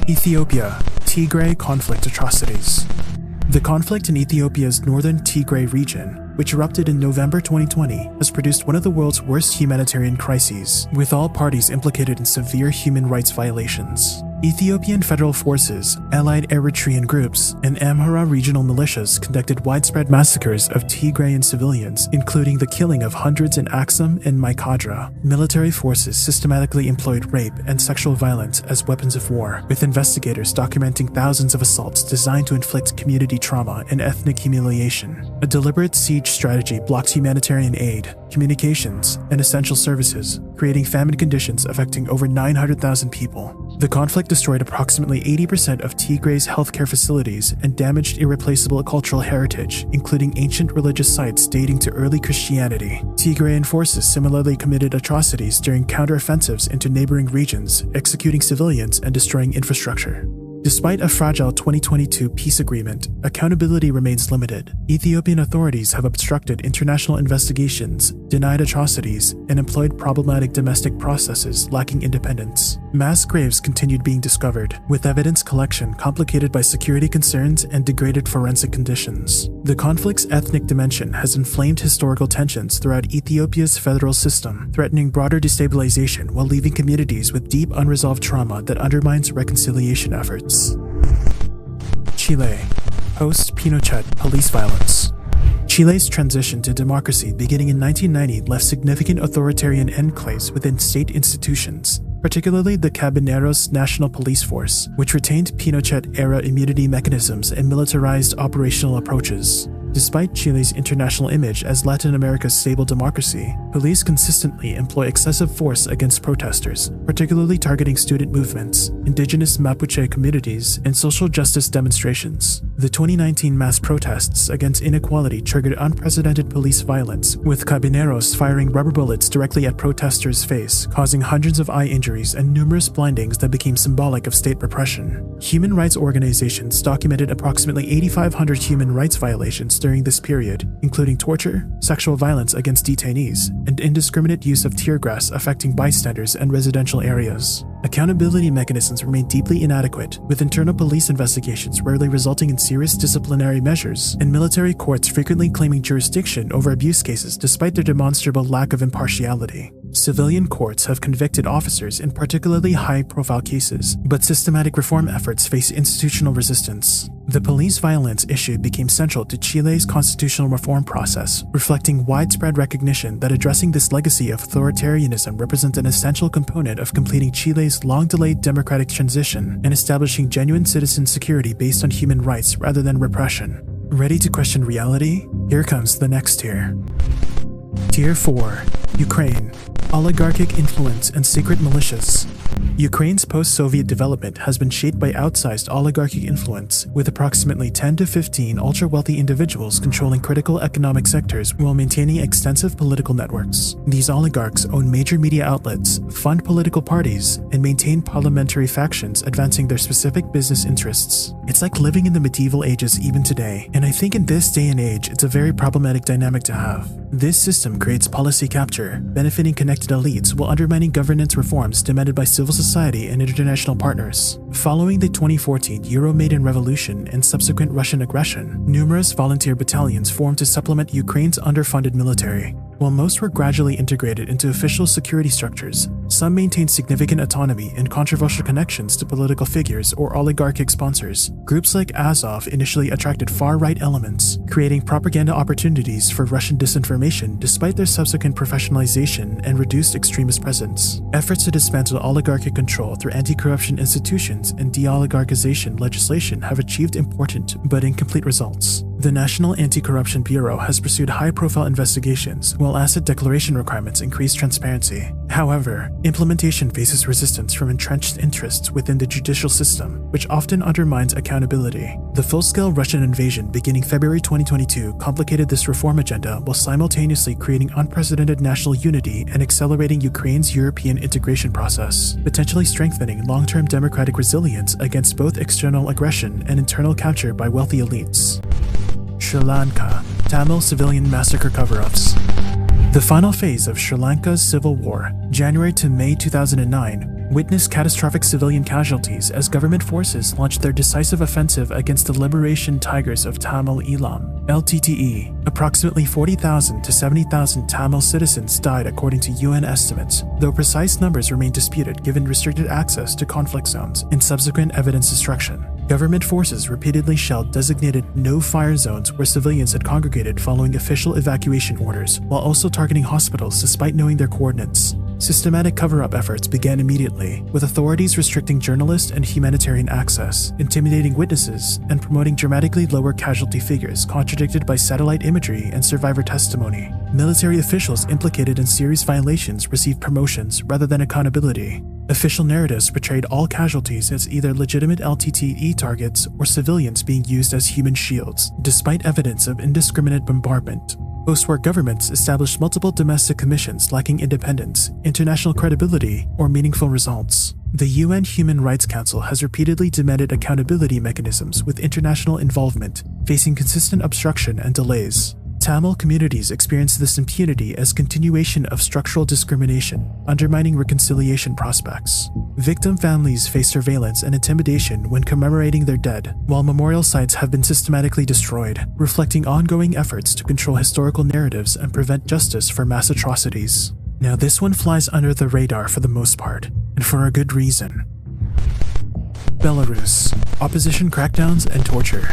Ethiopia, Tigray conflict atrocities. The conflict in Ethiopia's northern Tigray region, which erupted in November 2020, has produced one of the world's worst humanitarian crises, with all parties implicated in severe human rights violations. Ethiopian federal forces, allied Eritrean groups, and Amhara regional militias conducted widespread massacres of Tigrayan civilians, including the killing of hundreds in Aksum and Maikadra. Military forces systematically employed rape and sexual violence as weapons of war, with investigators documenting thousands of assaults designed to inflict community trauma and ethnic humiliation. A deliberate siege strategy blocked humanitarian aid, communications, and essential services, creating famine conditions affecting over 900,000 people. The conflict destroyed approximately 80% of Tigray's healthcare facilities and damaged irreplaceable cultural heritage, including ancient religious sites dating to early Christianity. Tigrayan forces similarly committed atrocities during counteroffensives into neighboring regions, executing civilians and destroying infrastructure. Despite a fragile 2022 peace agreement, accountability remains limited. Ethiopian authorities have obstructed international investigations, denied atrocities, and employed problematic domestic processes lacking independence. Mass graves continued being discovered, with evidence collection complicated by security concerns and degraded forensic conditions. The conflict's ethnic dimension has inflamed historical tensions throughout Ethiopia's federal system, threatening broader destabilization while leaving communities with deep unresolved trauma that undermines reconciliation efforts. Chile, post-Pinochet police violence. Chile's transition to democracy beginning in 1990 left significant authoritarian enclaves within state institutions, particularly the Carabineros National Police Force, which retained Pinochet-era immunity mechanisms and militarized operational approaches. Despite Chile's international image as Latin America's stable democracy, police consistently employ excessive force against protesters, particularly targeting student movements, indigenous Mapuche communities, and social justice demonstrations. The 2019 mass protests against inequality triggered unprecedented police violence, with cabineros firing rubber bullets directly at protesters' face, causing hundreds of eye injuries and numerous blindings that became symbolic of state repression. Human rights organizations documented approximately 8,500 human rights violations during this period, including torture, sexual violence against detainees, and indiscriminate use of tear gas affecting bystanders and residential areas. Accountability mechanisms remain deeply inadequate, with internal police investigations rarely resulting in serious disciplinary measures, and military courts frequently claiming jurisdiction over abuse cases despite their demonstrable lack of impartiality. Civilian courts have convicted officers in particularly high-profile cases, but systematic reform efforts face institutional resistance. The police violence issue became central to Chile's constitutional reform process, reflecting widespread recognition that addressing this legacy of authoritarianism represents an essential component of completing Chile's long-delayed democratic transition and establishing genuine citizen security based on human rights rather than repression. Ready to question reality? Here comes the next tier. Tier 4. Ukraine. Oligarchic influence and secret militias. Ukraine's post-Soviet development has been shaped by outsized oligarchic influence, with approximately 10 to 15 ultra-wealthy individuals controlling critical economic sectors while maintaining extensive political networks. These oligarchs own major media outlets, fund political parties, and maintain parliamentary factions advancing their specific business interests. It's like living in the medieval ages even today, and I think in this day and age it's a very problematic dynamic to have. This system creates policy capture, benefiting connected elites while undermining governance reforms demanded by civil society and international partners. Following the 2014 Euromaidan Revolution and subsequent Russian aggression, numerous volunteer battalions formed to supplement Ukraine's underfunded military. While most were gradually integrated into official security structures, some maintained significant autonomy and controversial connections to political figures or oligarchic sponsors. Groups like Azov initially attracted far-right elements, creating propaganda opportunities for Russian disinformation despite their subsequent professionalization and reduced extremist presence. Efforts to dismantle oligarchic control through anti-corruption institutions and de-oligarchization legislation have achieved important but incomplete results. The National Anti-Corruption Bureau has pursued high-profile investigations, while asset declaration requirements increase transparency. However, implementation faces resistance from entrenched interests within the judicial system, which often undermines accountability. The full-scale Russian invasion beginning February 2022 complicated this reform agenda while simultaneously creating unprecedented national unity and accelerating Ukraine's European integration process, potentially strengthening long-term democratic resilience against both external aggression and internal capture by wealthy elites. Sri Lanka. Tamil civilian massacre cover-ups. The final phase of Sri Lanka's civil war, January to May 2009, witnessed catastrophic civilian casualties as government forces launched their decisive offensive against the Liberation Tigers of Tamil Eelam, LTTE. Approximately 40,000 to 70,000 Tamil citizens died according to UN estimates, though precise numbers remain disputed given restricted access to conflict zones and subsequent evidence destruction. Government forces repeatedly shelled designated no-fire zones where civilians had congregated following official evacuation orders, while also targeting hospitals despite knowing their coordinates. Systematic cover-up efforts began immediately, with authorities restricting journalist and humanitarian access, intimidating witnesses, and promoting dramatically lower casualty figures contradicted by satellite imagery and survivor testimony. Military officials implicated in serious violations received promotions rather than accountability. Official narratives portrayed all casualties as either legitimate LTTE targets or civilians being used as human shields, despite evidence of indiscriminate bombardment. Post-war governments established multiple domestic commissions lacking independence, international credibility, or meaningful results. The UN Human Rights Council has repeatedly demanded accountability mechanisms with international involvement, facing consistent obstruction and delays. Tamil communities experience this impunity as continuation of structural discrimination, undermining reconciliation prospects. Victim families face surveillance and intimidation when commemorating their dead, while memorial sites have been systematically destroyed, reflecting ongoing efforts to control historical narratives and prevent justice for mass atrocities. Now this one flies under the radar for the most part, and for a good reason. Belarus. Opposition crackdowns and torture.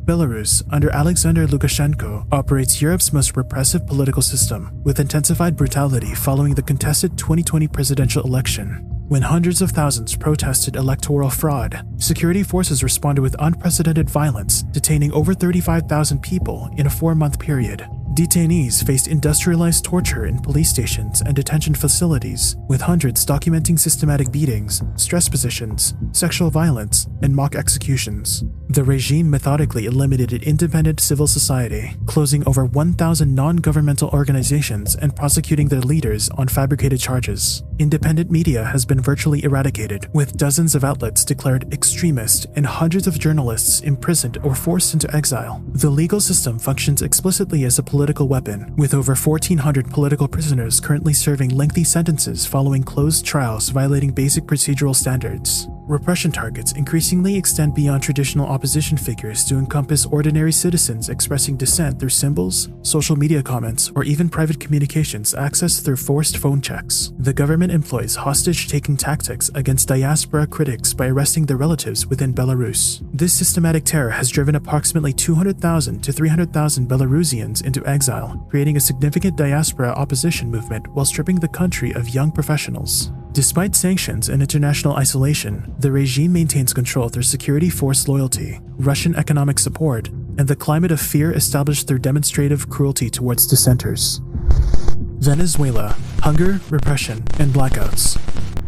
Belarus, under Alexander Lukashenko, operates Europe's most repressive political system, with intensified brutality following the contested 2020 presidential election. When hundreds of thousands protested electoral fraud, security forces responded with unprecedented violence, detaining over 35,000 people in a 4-month period. Detainees faced industrialized torture in police stations and detention facilities, with hundreds documenting systematic beatings, stress positions, sexual violence, and mock executions. The regime methodically eliminated independent civil society, closing over 1,000 non-governmental organizations and prosecuting their leaders on fabricated charges. Independent media has been virtually eradicated, with dozens of outlets declared extremist and hundreds of journalists imprisoned or forced into exile. The legal system functions explicitly as a political weapon, with over 1,400 political prisoners currently serving lengthy sentences following closed trials violating basic procedural standards. Repression targets increasingly extend beyond traditional opposition figures to encompass ordinary citizens expressing dissent through symbols, social media comments, or even private communications accessed through forced phone checks. The government employs hostage-taking tactics against diaspora critics by arresting their relatives within Belarus. This systematic terror has driven approximately 200,000 to 300,000 Belarusians into exile, creating a significant diaspora opposition movement while stripping the country of young professionals. Despite sanctions and international isolation, the regime maintains control through security force loyalty, Russian economic support, and the climate of fear established through demonstrative cruelty towards dissenters. Venezuela: hunger, repression, and blackouts.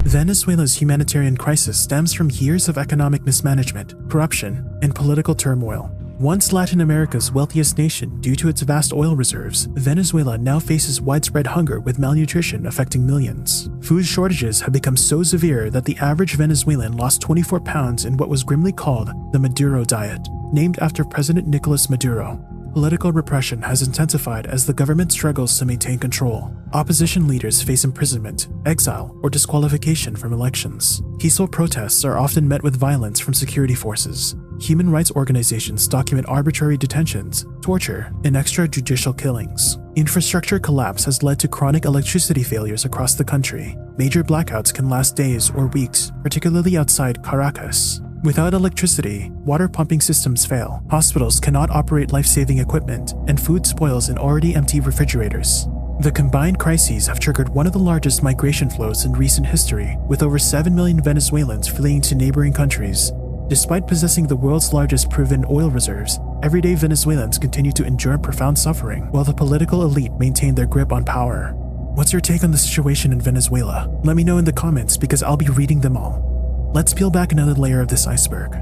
Venezuela's humanitarian crisis stems from years of economic mismanagement, corruption, and political turmoil. Once Latin America's wealthiest nation due to its vast oil reserves, Venezuela now faces widespread hunger with malnutrition affecting millions. Food shortages have become so severe that the average Venezuelan lost 24 pounds in what was grimly called the Maduro diet, named after President Nicolas Maduro. Political repression has intensified as the government struggles to maintain control. Opposition leaders face imprisonment, exile, or disqualification from elections. Peaceful protests are often met with violence from security forces. Human rights organizations document arbitrary detentions, torture, and extrajudicial killings. Infrastructure collapse has led to chronic electricity failures across the country. Major blackouts can last days or weeks, particularly outside Caracas. Without electricity, water pumping systems fail, hospitals cannot operate life-saving equipment, and food spoils in already empty refrigerators. The combined crises have triggered one of the largest migration flows in recent history, with over 7 million Venezuelans fleeing to neighboring countries. Despite possessing the world's largest proven oil reserves, everyday Venezuelans continue to endure profound suffering, while the political elite maintain their grip on power. What's your take on the situation in Venezuela? Let me know in the comments because I'll be reading them all. Let's peel back another layer of this iceberg.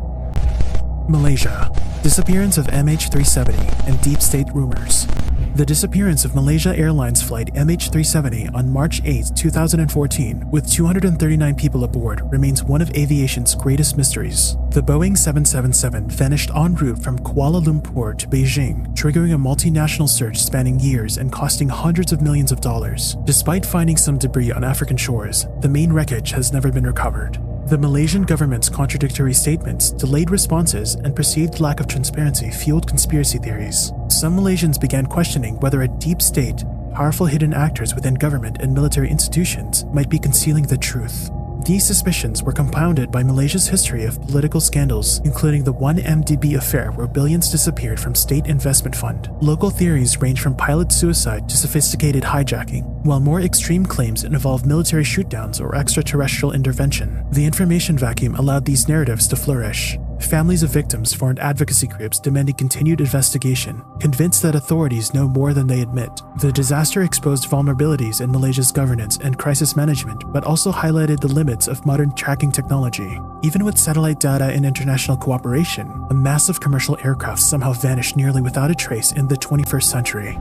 Malaysia: disappearance of MH370 and deep state rumors. The disappearance of Malaysia Airlines flight MH370 on March 8, 2014, with 239 people aboard, remains one of aviation's greatest mysteries. The Boeing 777 vanished en route from Kuala Lumpur to Beijing, triggering a multinational search spanning years and costing hundreds of millions of dollars. Despite finding some debris on African shores, the main wreckage has never been recovered. The Malaysian government's contradictory statements, delayed responses, and perceived lack of transparency fueled conspiracy theories. Some Malaysians began questioning whether a deep state, powerful hidden actors within government and military institutions, might be concealing the truth. These suspicions were compounded by Malaysia's history of political scandals, including the 1MDB affair where billions disappeared from state investment fund. Local theories range from pilot suicide to sophisticated hijacking, while more extreme claims involve military shootdowns or extraterrestrial intervention. The information vacuum allowed these narratives to flourish. Families of victims formed advocacy groups demanding continued investigation, convinced that authorities know more than they admit. The disaster exposed vulnerabilities in Malaysia's governance and crisis management, but also highlighted the limits of modern tracking technology. Even with satellite data and international cooperation, a massive commercial aircraft somehow vanished nearly without a trace in the 21st century.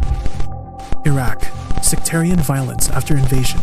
Iraq: sectarian violence after invasion.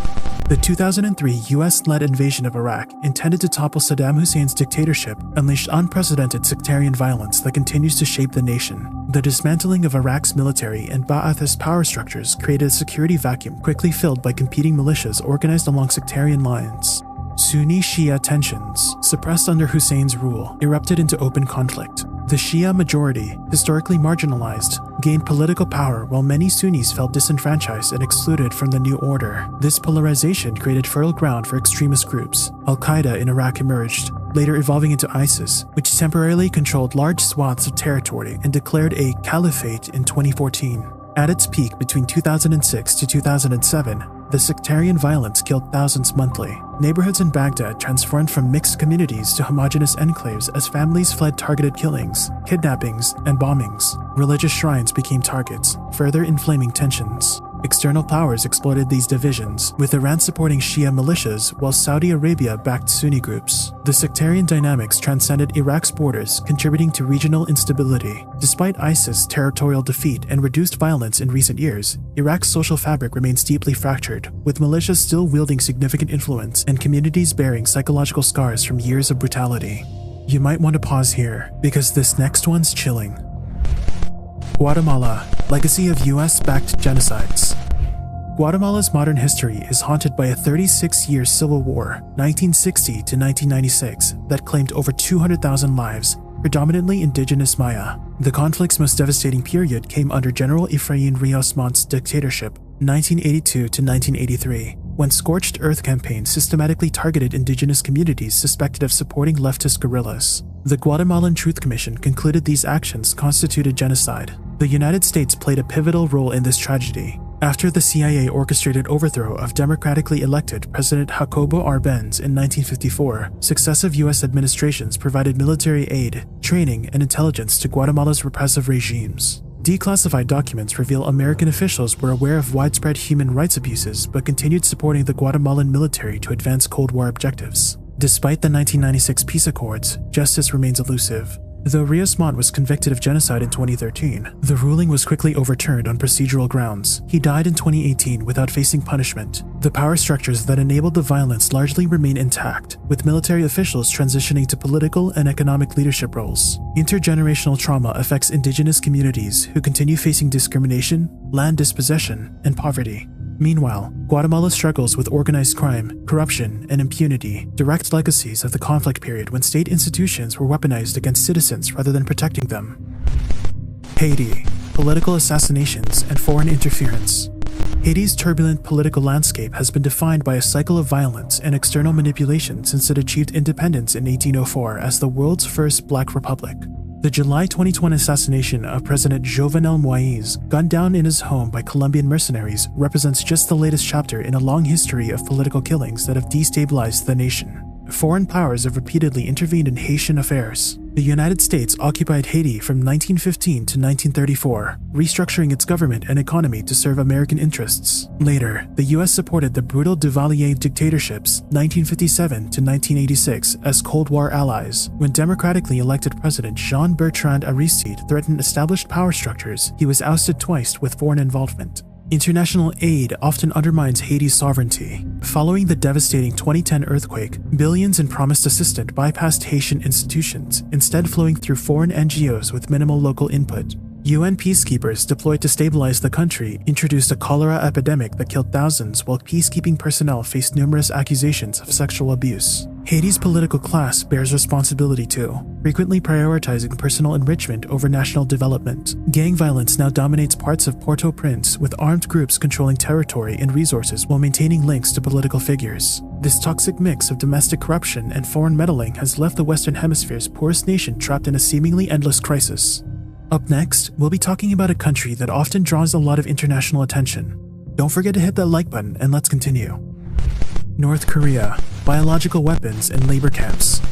The 2003 US-led invasion of Iraq, intended to topple Saddam Hussein's dictatorship, unleashed unprecedented sectarian violence that continues to shape the nation. The dismantling of Iraq's military and Ba'athist power structures created a security vacuum quickly filled by competing militias organized along sectarian lines. Sunni-Shia tensions, suppressed under Hussein's rule, erupted into open conflict. The Shia majority, historically marginalized, gained political power while many Sunnis felt disenfranchised and excluded from the new order. This polarization created fertile ground for extremist groups. Al-Qaeda in Iraq emerged, later evolving into ISIS, which temporarily controlled large swaths of territory and declared a caliphate in 2014. At its peak between 2006 to 2007, the sectarian violence killed thousands monthly. Neighborhoods in Baghdad transformed from mixed communities to homogeneous enclaves as families fled targeted killings, kidnappings, and bombings. Religious shrines became targets, further inflaming tensions. External powers exploited these divisions, with Iran supporting Shia militias while Saudi Arabia backed Sunni groups. The sectarian dynamics transcended Iraq's borders, contributing to regional instability. Despite ISIS' territorial defeat and reduced violence in recent years, Iraq's social fabric remains deeply fractured, with militias still wielding significant influence and communities bearing psychological scars from years of brutality. You might want to pause here, because this next one's chilling. Guatemala, legacy of US-backed genocides. Guatemala's modern history is haunted by a 36-year civil war, 1960 to 1996, that claimed over 200,000 lives, predominantly indigenous Maya. The conflict's most devastating period came under General Efrain Rios Mont's dictatorship, 1982 to 1983, when scorched earth campaigns systematically targeted indigenous communities suspected of supporting leftist guerrillas. The Guatemalan Truth Commission concluded these actions constituted genocide. The United States played a pivotal role in this tragedy. After the CIA orchestrated overthrow of democratically elected President Jacobo Arbenz in 1954, successive U.S. administrations provided military aid, training, and intelligence to Guatemala's repressive regimes. Declassified documents reveal American officials were aware of widespread human rights abuses but continued supporting the Guatemalan military to advance Cold War objectives. Despite the 1996 peace accords, justice remains elusive. Though Rios Montt was convicted of genocide in 2013, the ruling was quickly overturned on procedural grounds. He died in 2018 without facing punishment. The power structures that enabled the violence largely remain intact, with military officials transitioning to political and economic leadership roles. Intergenerational trauma affects indigenous communities who continue facing discrimination, land dispossession, and poverty. Meanwhile, Guatemala struggles with organized crime, corruption, and impunity, direct legacies of the conflict period when state institutions were weaponized against citizens rather than protecting them. Haiti, political assassinations and foreign interference. Haiti's turbulent political landscape has been defined by a cycle of violence and external manipulation since it achieved independence in 1804 as the world's first Black republic. The July 2020 assassination of President Jovenel Moïse, gunned down in his home by Colombian mercenaries, represents just the latest chapter in a long history of political killings that have destabilized the nation. Foreign powers have repeatedly intervened in Haitian affairs. The United States occupied Haiti from 1915 to 1934, restructuring its government and economy to serve American interests. Later, the U.S. supported the brutal Duvalier dictatorships 1957 to 1986 as Cold War allies. When democratically elected President Jean-Bertrand Aristide threatened established power structures, he was ousted twice with foreign involvement. International aid often undermines Haiti's sovereignty. Following the devastating 2010 earthquake, billions in promised assistance bypassed Haitian institutions, instead flowing through foreign NGOs with minimal local input. UN peacekeepers deployed to stabilize the country introduced a cholera epidemic that killed thousands while peacekeeping personnel faced numerous accusations of sexual abuse. Haiti's political class bears responsibility too, frequently prioritizing personal enrichment over national development. Gang violence now dominates parts of Port-au-Prince, with armed groups controlling territory and resources while maintaining links to political figures. This toxic mix of domestic corruption and foreign meddling has left the Western Hemisphere's poorest nation trapped in a seemingly endless crisis. Up next, we'll be talking about a country that often draws a lot of international attention. Don't forget to hit that like button and let's continue. North Korea, biological weapons and labor camps.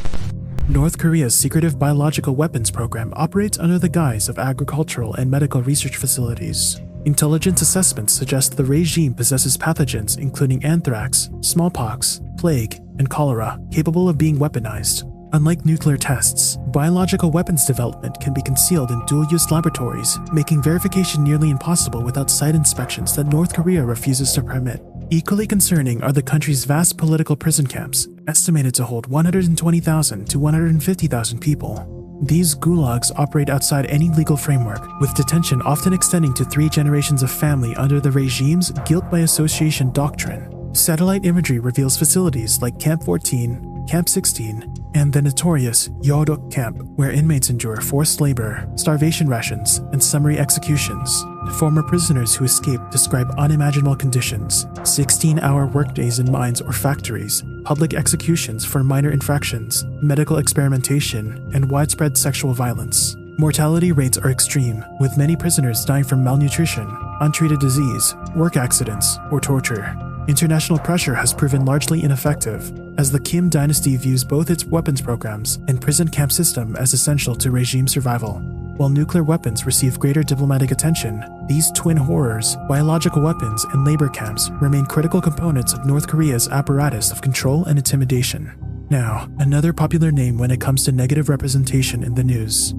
North Korea's secretive biological weapons program operates under the guise of agricultural and medical research facilities. Intelligence assessments suggest the regime possesses pathogens including anthrax, smallpox, plague, and cholera, capable of being weaponized. Unlike nuclear tests, biological weapons development can be concealed in dual-use laboratories, making verification nearly impossible without site inspections that North Korea refuses to permit. Equally concerning are the country's vast political prison camps, estimated to hold 120,000 to 150,000 people. These gulags operate outside any legal framework, with detention often extending to 3 generations of family under the regime's guilt by association doctrine. Satellite imagery reveals facilities like Camp 14, Camp 16, and the notorious Yodok camp, where inmates endure forced labor, starvation rations, and summary executions. Former prisoners who escaped describe unimaginable conditions: 16-hour workdays in mines or factories, public executions for minor infractions, medical experimentation, and widespread sexual violence. Mortality rates are extreme, with many prisoners dying from malnutrition, untreated disease, work accidents, or torture. International pressure has proven largely ineffective, as the Kim dynasty views both its weapons programs and prison camp system as essential to regime survival. While nuclear weapons receive greater diplomatic attention, these twin horrors, biological weapons, and labor camps remain critical components of North Korea's apparatus of control and intimidation. Now, another popular name when it comes to negative representation in the news.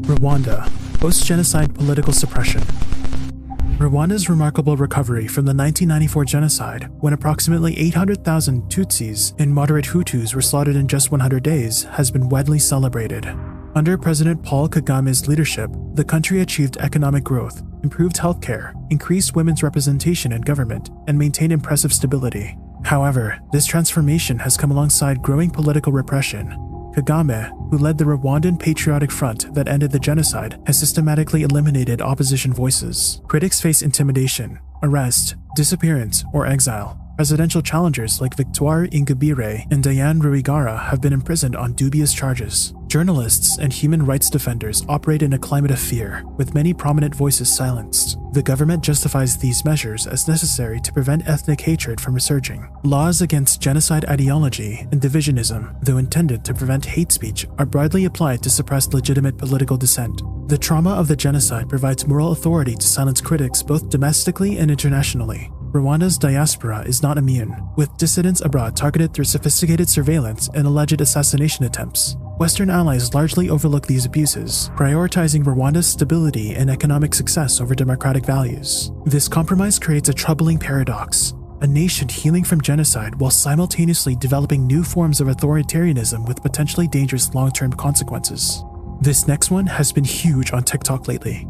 Rwanda, post-genocide political suppression. Rwanda's remarkable recovery from the 1994 genocide, when approximately 800,000 Tutsis and moderate Hutus were slaughtered in just 100 days, has been widely celebrated. Under President Paul Kagame's leadership, the country achieved economic growth, improved healthcare, increased women's representation in government, and maintained impressive stability. However, this transformation has come alongside growing political repression. Kagame, who led the Rwandan Patriotic Front that ended the genocide, has systematically eliminated opposition voices. Critics face intimidation, arrest, disappearance, or exile. Presidential challengers like Victoire Ingabire and Diane Rwigara have been imprisoned on dubious charges. Journalists and human rights defenders operate in a climate of fear, with many prominent voices silenced. The government justifies these measures as necessary to prevent ethnic hatred from resurging. Laws against genocide ideology and divisionism, though intended to prevent hate speech, are broadly applied to suppress legitimate political dissent. The trauma of the genocide provides moral authority to silence critics both domestically and internationally. Rwanda's diaspora is not immune, with dissidents abroad targeted through sophisticated surveillance and alleged assassination attempts. Western allies largely overlook these abuses, prioritizing Rwanda's stability and economic success over democratic values. This compromise creates a troubling paradox: a nation healing from genocide while simultaneously developing new forms of authoritarianism with potentially dangerous long-term consequences. This next one has been huge on TikTok lately.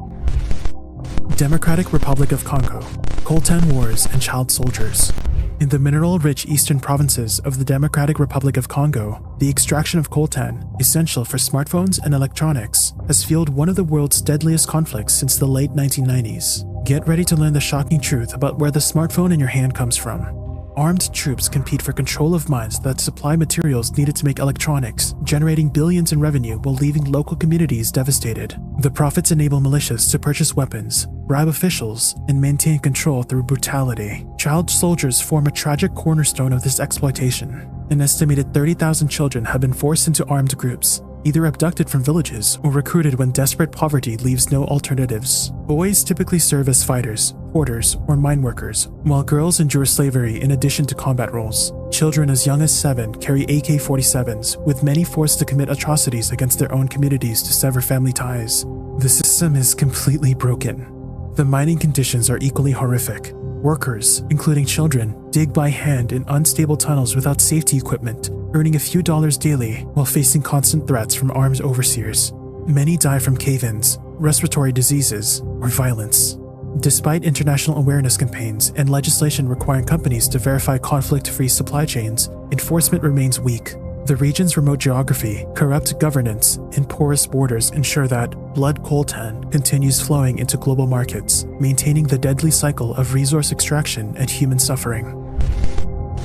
Democratic Republic of Congo, coltan wars and child soldiers. In the mineral-rich eastern provinces of the Democratic Republic of Congo, the extraction of coltan, essential for smartphones and electronics, has fueled one of the world's deadliest conflicts since the late 1990s. Get ready to learn the shocking truth about where the smartphone in your hand comes from. Armed troops compete for control of mines that supply materials needed to make electronics, generating billions in revenue while leaving local communities devastated. The profits enable militias to purchase weapons, bribe officials, and maintain control through brutality. Child soldiers form a tragic cornerstone of this exploitation. An estimated 30,000 children have been forced into armed groups, either abducted from villages or recruited when desperate poverty leaves no alternatives. Boys typically serve as fighters, porters, or mine workers, while girls endure slavery in addition to combat roles. Children as young as 7 carry AK-47s, with many forced to commit atrocities against their own communities to sever family ties. The system is completely broken. The mining conditions are equally horrific. Workers, including children, dig by hand in unstable tunnels without safety equipment, earning a few dollars daily while facing constant threats from armed overseers. Many die from cave-ins, respiratory diseases, or violence. Despite international awareness campaigns and legislation requiring companies to verify conflict-free supply chains, enforcement remains weak. The region's remote geography, corrupt governance, and porous borders ensure that blood coltan continues flowing into global markets, maintaining the deadly cycle of resource extraction and human suffering.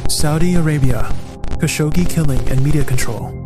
Saudi Arabia, Khashoggi killing and media control.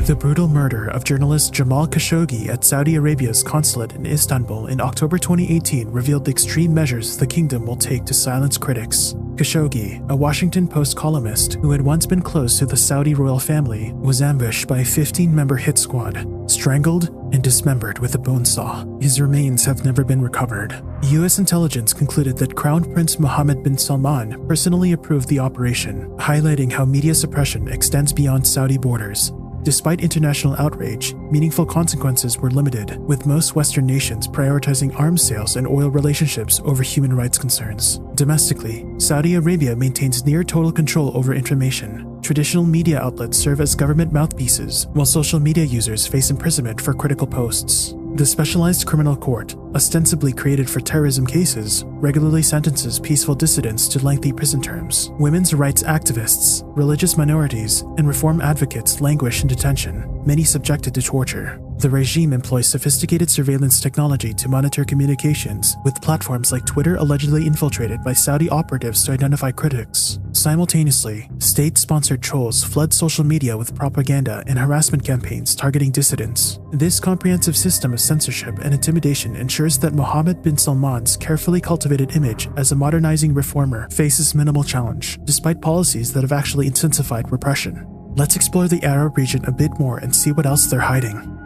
The brutal murder of journalist Jamal Khashoggi at Saudi Arabia's consulate in Istanbul in October 2018 revealed the extreme measures the kingdom will take to silence critics. Khashoggi, a Washington Post columnist who had once been close to the Saudi royal family, was ambushed by a 15-member hit squad, strangled and dismembered with a bone saw. His remains have never been recovered. U.S. intelligence concluded that Crown Prince Mohammed bin Salman personally approved the operation, highlighting how media suppression extends beyond Saudi borders. Despite international outrage, meaningful consequences were limited, with most Western nations prioritizing arms sales and oil relationships over human rights concerns. Domestically, Saudi Arabia maintains near total control over information. Traditional media outlets serve as government mouthpieces, while social media users face imprisonment for critical posts. The Specialized Criminal Court, ostensibly created for terrorism cases, regularly sentences peaceful dissidents to lengthy prison terms. Women's rights activists, religious minorities, and reform advocates languish in detention. many subjected to torture. The regime employs sophisticated surveillance technology to monitor communications, with platforms like Twitter allegedly infiltrated by Saudi operatives to identify critics. Simultaneously, state-sponsored trolls flood social media with propaganda and harassment campaigns targeting dissidents. This comprehensive system of censorship and intimidation ensures that Mohammed bin Salman's carefully cultivated image as a modernizing reformer faces minimal challenge, despite policies that have actually intensified repression. Let's explore the Arab region a bit more and see what else they're hiding.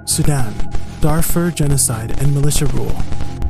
Sudan, Darfur genocide and militia rule.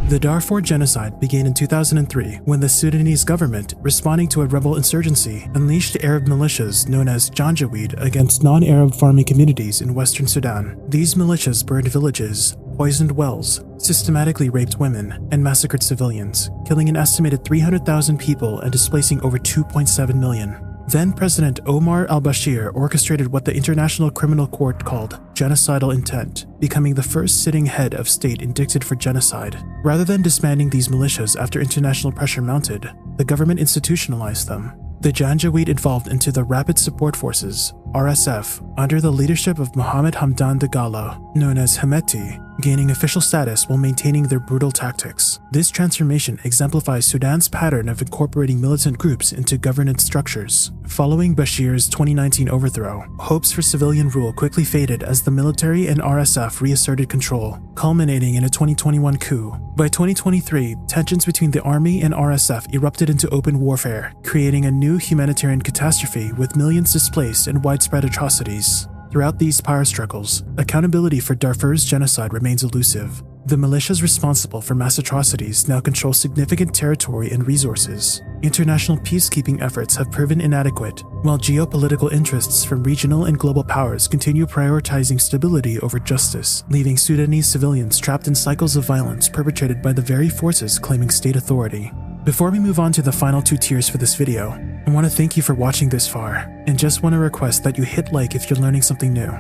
The Darfur genocide began in 2003 when the Sudanese government, responding to a rebel insurgency, unleashed Arab militias known as Janjaweed against non-Arab farming communities in western Sudan. These militias burned villages, poisoned wells, systematically raped women, and massacred civilians, killing an estimated 300,000 people and displacing over 2.7 million. Then President Omar al-Bashir orchestrated what the International Criminal Court called genocidal intent, becoming the first sitting head of state indicted for genocide. Rather than disbanding these militias after international pressure mounted, the government institutionalized them. The Janjaweed evolved into the Rapid Support Forces, RSF, under the leadership of Mohammed Hamdan Dagalo, known as Hemeti, gaining official status while maintaining their brutal tactics. This transformation exemplifies Sudan's pattern of incorporating militant groups into governance structures. Following Bashir's 2019 overthrow, hopes for civilian rule quickly faded as the military and RSF reasserted control, culminating in a 2021 coup. By 2023, tensions between the army and RSF erupted into open warfare, creating a new humanitarian catastrophe with millions displaced and widespread atrocities. Throughout these power struggles, accountability for Darfur's genocide remains elusive. The militias responsible for mass atrocities now control significant territory and resources. International peacekeeping efforts have proven inadequate, while geopolitical interests from regional and global powers continue prioritizing stability over justice, leaving Sudanese civilians trapped in cycles of violence perpetrated by the very forces claiming state authority. Before we move on to the final two tiers for this video, I want to thank you for watching this far, and just want to request that you hit like if you're learning something new.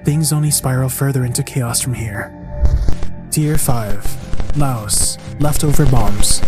Things only spiral further into chaos from here. Tier 5. Laos. Leftover bombs.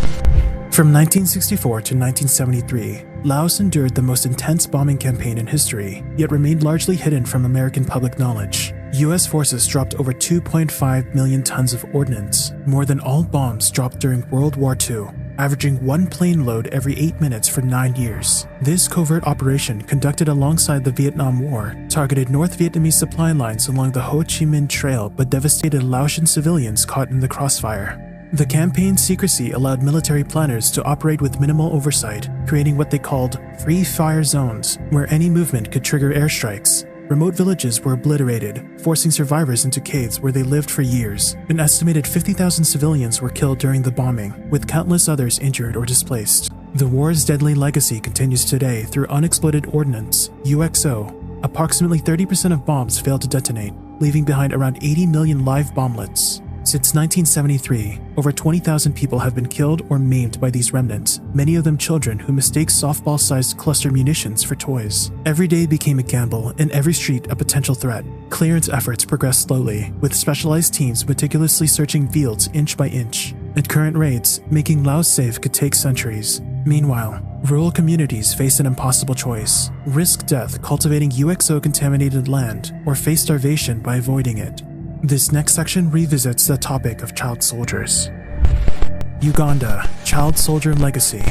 From 1964 to 1973, Laos endured the most intense bombing campaign in history, yet remained largely hidden from American public knowledge. US forces dropped over 2.5 million tons of ordnance, more than all bombs dropped during World War II, averaging one plane load every 8 minutes for 9 years. This covert operation, conducted alongside the Vietnam War, targeted North Vietnamese supply lines along the Ho Chi Minh Trail but devastated Laotian civilians caught in the crossfire. The campaign's secrecy allowed military planners to operate with minimal oversight, creating what they called free fire zones, where any movement could trigger airstrikes. Remote villages were obliterated, forcing survivors into caves where they lived for years. An estimated 50,000 civilians were killed during the bombing, with countless others injured or displaced. The war's deadly legacy continues today through unexploded ordnance, UXO. Approximately 30% of bombs failed to detonate, leaving behind around 80 million live bomblets. Since 1973, over 20,000 people have been killed or maimed by these remnants, many of them children who mistake softball-sized cluster munitions for toys. Every day became a gamble, and every street a potential threat. Clearance efforts progressed slowly, with specialized teams meticulously searching fields inch by inch. At current rates, making Laos safe could take centuries. Meanwhile, rural communities face an impossible choice: risk death cultivating UXO-contaminated land, or face starvation by avoiding it. This next section revisits the topic of child soldiers. Uganda, child soldier legacy.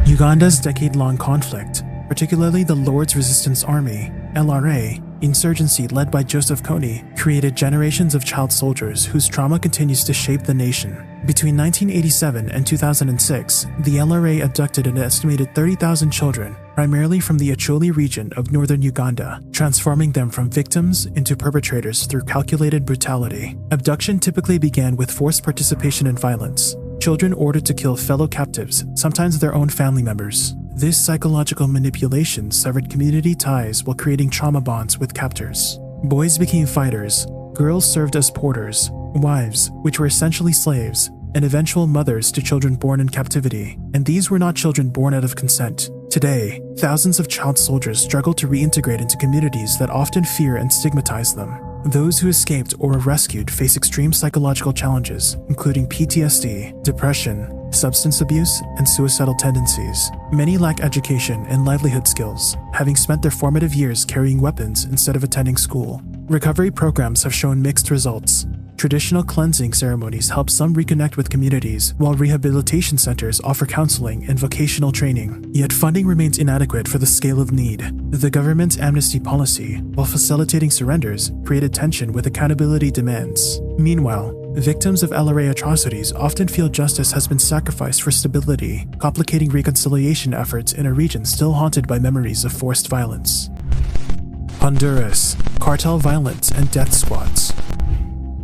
Uganda's decade-long conflict, particularly the Lord's Resistance Army, LRA, insurgency led by Joseph Kony, created generations of child soldiers whose trauma continues to shape the nation. Between 1987 and 2006, the LRA abducted an estimated 30,000 children, primarily from the Acholi region of northern Uganda, transforming them from victims into perpetrators through calculated brutality. Abduction typically began with forced participation in violence, children ordered to kill fellow captives, sometimes their own family members. This psychological manipulation severed community ties while creating trauma bonds with captors. Boys became fighters, girls served as porters, wives, which were essentially slaves, and eventual mothers to children born in captivity. And these were not children born out of consent. Today, thousands of child soldiers struggle to reintegrate into communities that often fear and stigmatize them. Those who escaped or were rescued face extreme psychological challenges, including PTSD, depression, substance abuse, and suicidal tendencies. Many lack education and livelihood skills, having spent their formative years carrying weapons instead of attending school. Recovery programs have shown mixed results. Traditional cleansing ceremonies help some reconnect with communities, while rehabilitation centers offer counseling and vocational training. Yet funding remains inadequate for the scale of need. The government's amnesty policy, while facilitating surrenders, created tension with accountability demands. Meanwhile, victims of LRA atrocities often feel justice has been sacrificed for stability, complicating reconciliation efforts in a region still haunted by memories of forced violence. Honduras, cartel violence and death squads.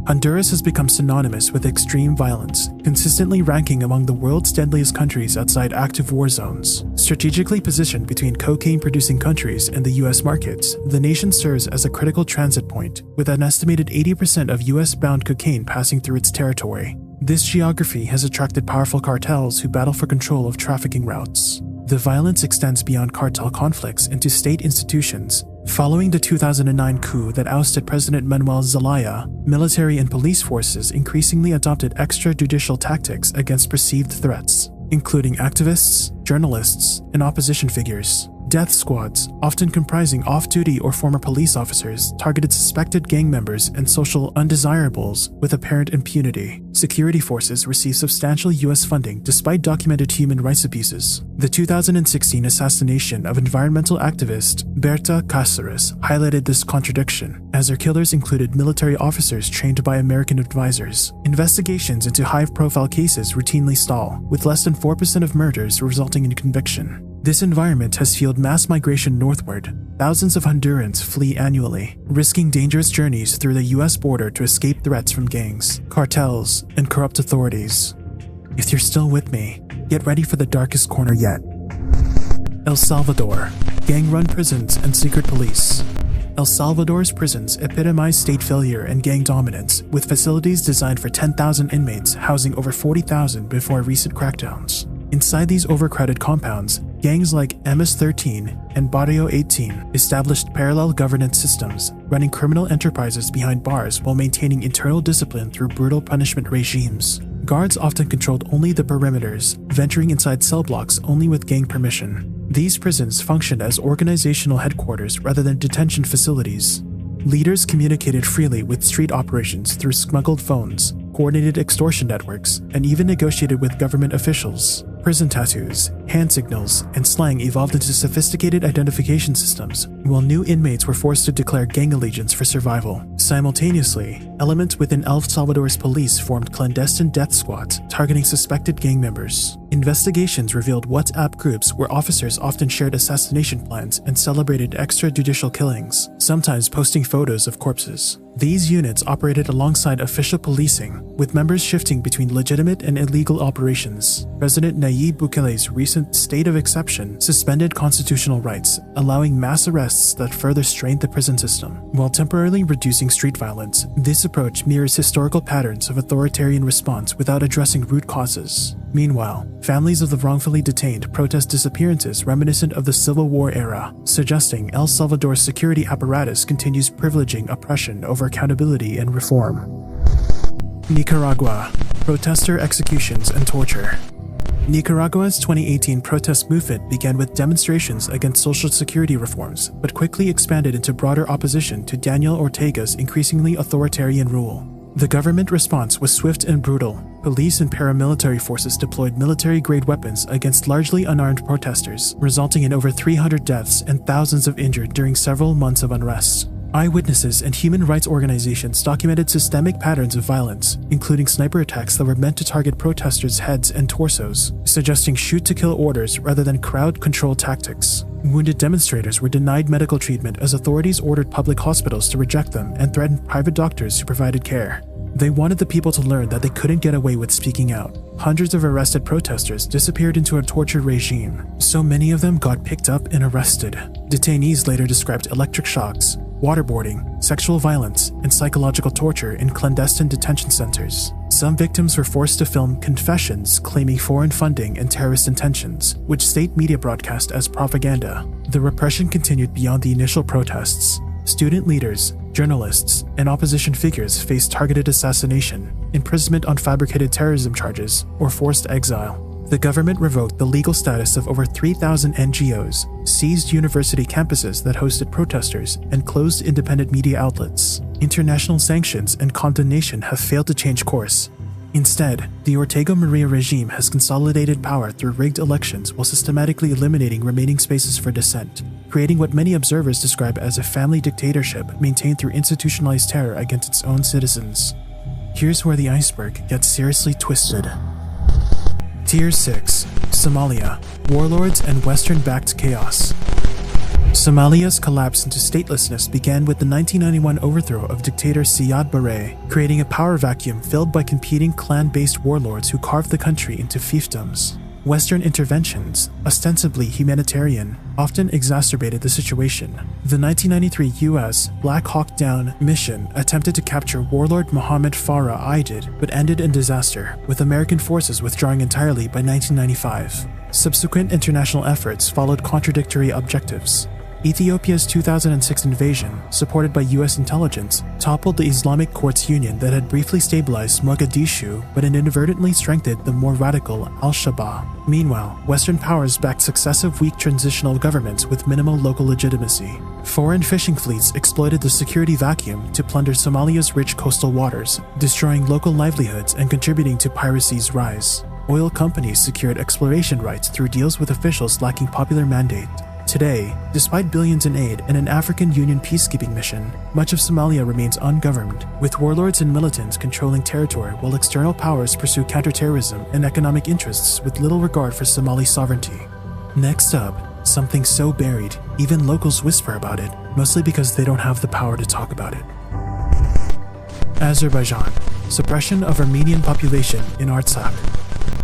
Honduras has become synonymous with extreme violence, consistently ranking among the world's deadliest countries outside active war zones. Strategically positioned between cocaine-producing countries and the US markets, the nation serves as a critical transit point, with an estimated 80% of US-bound cocaine passing through its territory. This geography has attracted powerful cartels who battle for control of trafficking routes. The violence extends beyond cartel conflicts into state institutions. Following the 2009 coup that ousted President Manuel Zelaya, military and police forces increasingly adopted extrajudicial tactics against perceived threats, including activists, journalists, and opposition figures. Death squads, often comprising off-duty or former police officers, targeted suspected gang members and social undesirables with apparent impunity. Security forces received substantial US funding despite documented human rights abuses. The 2016 assassination of environmental activist Berta Cáceres highlighted this contradiction, as her killers included military officers trained by American advisors. Investigations into high-profile cases routinely stall, with less than 4% of murders resulting in conviction. This environment has fueled mass migration northward. Thousands of Hondurans flee annually, risking dangerous journeys through the US border to escape threats from gangs, cartels, and corrupt authorities. If you're still with me, get ready for the darkest corner yet. El Salvador, gang-run prisons and secret police. El Salvador's prisons epitomize state failure and gang dominance, with facilities designed for 10,000 inmates housing over 40,000 before recent crackdowns. Inside these overcrowded compounds, gangs like MS-13 and Barrio 18 established parallel governance systems, running criminal enterprises behind bars while maintaining internal discipline through brutal punishment regimes. Guards often controlled only the perimeters, venturing inside cell blocks only with gang permission. These prisons functioned as organizational headquarters rather than detention facilities. Leaders communicated freely with street operations through smuggled phones, coordinated extortion networks, and even negotiated with government officials. Prison tattoos, hand signals, and slang evolved into sophisticated identification systems, while new inmates were forced to declare gang allegiance for survival. Simultaneously, elements within El Salvador's police formed clandestine death squads targeting suspected gang members. Investigations revealed WhatsApp groups where officers often shared assassination plans and celebrated extrajudicial killings, sometimes posting photos of corpses. These units operated alongside official policing, with members shifting between legitimate and illegal operations. President Nayib Bukele's recent state of exception suspended constitutional rights, allowing mass arrests that further strained the prison system. While temporarily reducing street violence, this approach mirrors historical patterns of authoritarian response without addressing root causes. Meanwhile, families of the wrongfully detained protest disappearances reminiscent of the Civil War era, suggesting El Salvador's security apparatus continues privileging oppression over accountability and reform. Nicaragua, protester executions and torture. Nicaragua's 2018 protest movement began with demonstrations against social security reforms, but quickly expanded into broader opposition to Daniel Ortega's increasingly authoritarian rule. The government response was swift and brutal. Police and paramilitary forces deployed military-grade weapons against largely unarmed protesters, resulting in over 300 deaths and thousands of injured during several months of unrest. Eyewitnesses and human rights organizations documented systemic patterns of violence, including sniper attacks that were meant to target protesters' heads and torsos, suggesting shoot-to-kill orders rather than crowd control tactics. Wounded demonstrators were denied medical treatment as authorities ordered public hospitals to reject them and threatened private doctors who provided care. They wanted the people to learn that they couldn't get away with speaking out. Hundreds of arrested protesters disappeared into a torture regime. So many of them got picked up and arrested. Detainees later described electric shocks, waterboarding, sexual violence, and psychological torture in clandestine detention centers. Some victims were forced to film confessions claiming foreign funding and terrorist intentions, which state media broadcast as propaganda. The repression continued beyond the initial protests. Student leaders, journalists, and opposition figures faced targeted assassination, imprisonment on fabricated terrorism charges, or forced exile. The government revoked the legal status of over 3,000 NGOs, seized university campuses that hosted protesters, and closed independent media outlets. International sanctions and condemnation have failed to change course. Instead, the Ortega Maria regime has consolidated power through rigged elections while systematically eliminating remaining spaces for dissent, creating what many observers describe as a family dictatorship maintained through institutionalized terror against its own citizens. Here's where the iceberg gets seriously twisted. Tier 6. Somalia. Warlords and Western-backed chaos. Somalia's collapse into statelessness began with the 1991 overthrow of dictator Siad Barre, creating a power vacuum filled by competing clan-based warlords who carved the country into fiefdoms. Western interventions, ostensibly humanitarian, often exacerbated the situation. The 1993 U.S. Black Hawk Down mission attempted to capture warlord Mohammed Farah Aidid, but ended in disaster, with American forces withdrawing entirely by 1995. Subsequent international efforts followed contradictory objectives. Ethiopia's 2006 invasion, supported by US intelligence, toppled the Islamic Courts Union that had briefly stabilized Mogadishu but inadvertently strengthened the more radical Al-Shabaab. Meanwhile, Western powers backed successive weak transitional governments with minimal local legitimacy. Foreign fishing fleets exploited the security vacuum to plunder Somalia's rich coastal waters, destroying local livelihoods and contributing to piracy's rise. Oil companies secured exploration rights through deals with officials lacking popular mandate. Today, despite billions in aid and an African Union peacekeeping mission, much of Somalia remains ungoverned, with warlords and militants controlling territory while external powers pursue counterterrorism and economic interests with little regard for Somali sovereignty. Next up, something so buried, even locals whisper about it, mostly because they don't have the power to talk about it. Azerbaijan. Suppression of Armenian population in Artsakh.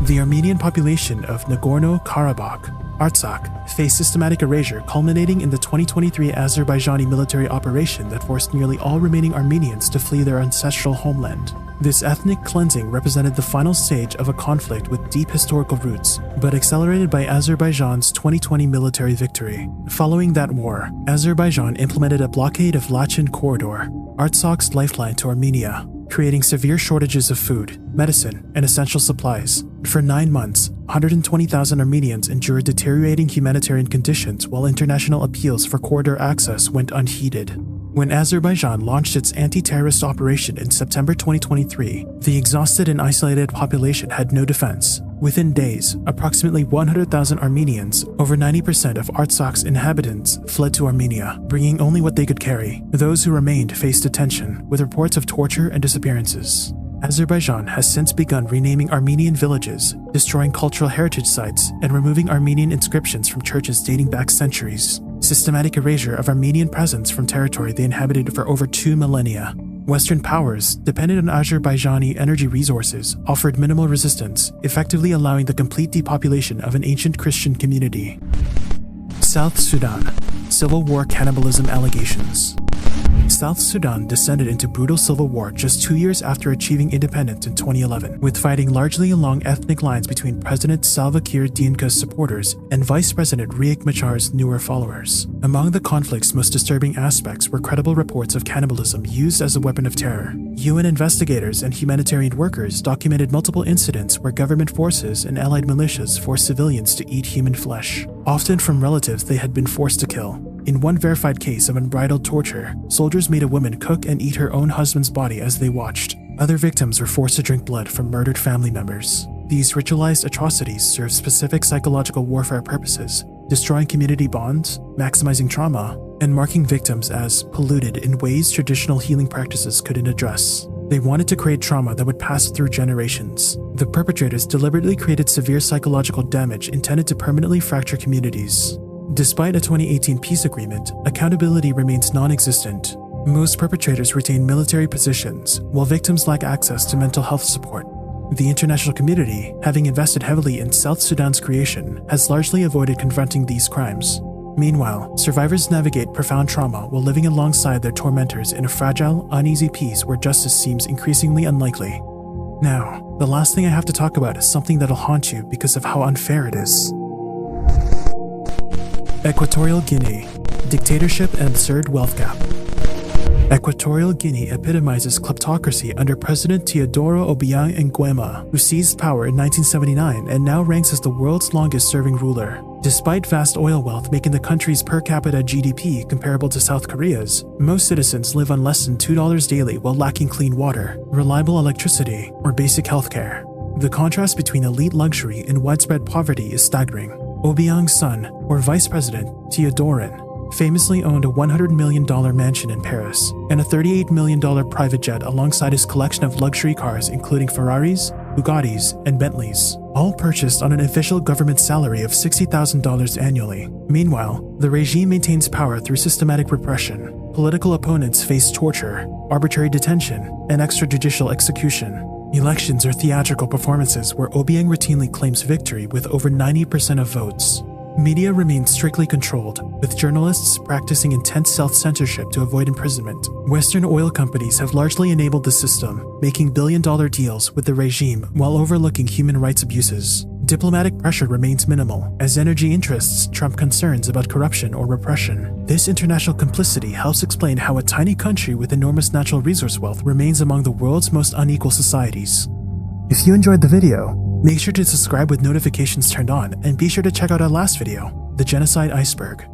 The Armenian population of Nagorno-Karabakh, Artsakh, faced systematic erasure culminating in the 2023 Azerbaijani military operation that forced nearly all remaining Armenians to flee their ancestral homeland. This ethnic cleansing represented the final stage of a conflict with deep historical roots, but accelerated by Azerbaijan's 2020 military victory. Following that war, Azerbaijan implemented a blockade of Lachin Corridor, Artsakh's lifeline to Armenia, creating severe shortages of food, medicine, and essential supplies. For 9 months, 120,000 Armenians endured deteriorating humanitarian conditions while international appeals for corridor access went unheeded. When Azerbaijan launched its anti-terrorist operation in September 2023, the exhausted and isolated population had no defense. Within days, approximately 100,000 Armenians, over 90% of Artsakh's inhabitants, fled to Armenia, bringing only what they could carry. Those who remained faced detention, with reports of torture and disappearances. Azerbaijan has since begun renaming Armenian villages, destroying cultural heritage sites, and removing Armenian inscriptions from churches dating back centuries. Systematic erasure of Armenian presence from territory they inhabited for over 2 millennia. Western powers, dependent on Azerbaijani energy resources, offered minimal resistance, effectively allowing the complete depopulation of an ancient Christian community. South Sudan. Civil War cannibalism allegations. South Sudan descended into brutal civil war just 2 years after achieving independence in 2011, with fighting largely along ethnic lines between President Salva Kiir Dinka's supporters and Vice President Riek Machar's newer followers. Among the conflict's most disturbing aspects were credible reports of cannibalism used as a weapon of terror. UN investigators and humanitarian workers documented multiple incidents where government forces and allied militias forced civilians to eat human flesh, often from relatives they had been forced to kill. In one verified case of unbridled torture, soldiers made a woman cook and eat her own husband's body as they watched. Other victims were forced to drink blood from murdered family members. These ritualized atrocities serve specific psychological warfare purposes, destroying community bonds, maximizing trauma, and marking victims as polluted in ways traditional healing practices couldn't address. They wanted to create trauma that would pass through generations. The perpetrators deliberately created severe psychological damage intended to permanently fracture communities. Despite a 2018 peace agreement, accountability remains non-existent. Most perpetrators retain military positions, while victims lack access to mental health support. The international community, having invested heavily in South Sudan's creation, has largely avoided confronting these crimes. Meanwhile, survivors navigate profound trauma while living alongside their tormentors in a fragile, uneasy peace where justice seems increasingly unlikely. Now, the last thing I have to talk about is something that'll haunt you because of how unfair it is. Equatorial Guinea. Dictatorship and absurd wealth gap. Equatorial Guinea epitomizes kleptocracy under President Teodoro Obiang Nguema, who seized power in 1979 and now ranks as the world's longest-serving ruler. Despite vast oil wealth making the country's per capita GDP comparable to South Korea's, most citizens live on less than $2 daily while lacking clean water, reliable electricity, or basic healthcare. The contrast between elite luxury and widespread poverty is staggering. Obiang's son, or vice president, Teodorin, famously owned a $100 million mansion in Paris and a $38 million private jet alongside his collection of luxury cars including Ferraris, Bugattis, and Bentleys, all purchased on an official government salary of $60,000 annually. Meanwhile, the regime maintains power through systematic repression. Political opponents face torture, arbitrary detention, and extrajudicial execution. Elections are theatrical performances where Obiang routinely claims victory with over 90% of votes. Media remains strictly controlled, with journalists practicing intense self-censorship to avoid imprisonment. Western oil companies have largely enabled the system, making billion-dollar deals with the regime while overlooking human rights abuses. Diplomatic pressure remains minimal, as energy interests trump concerns about corruption or repression. This international complicity helps explain how a tiny country with enormous natural resource wealth remains among the world's most unequal societies. If you enjoyed the video, make sure to subscribe with notifications turned on and be sure to check out our last video, the Genocide Iceberg.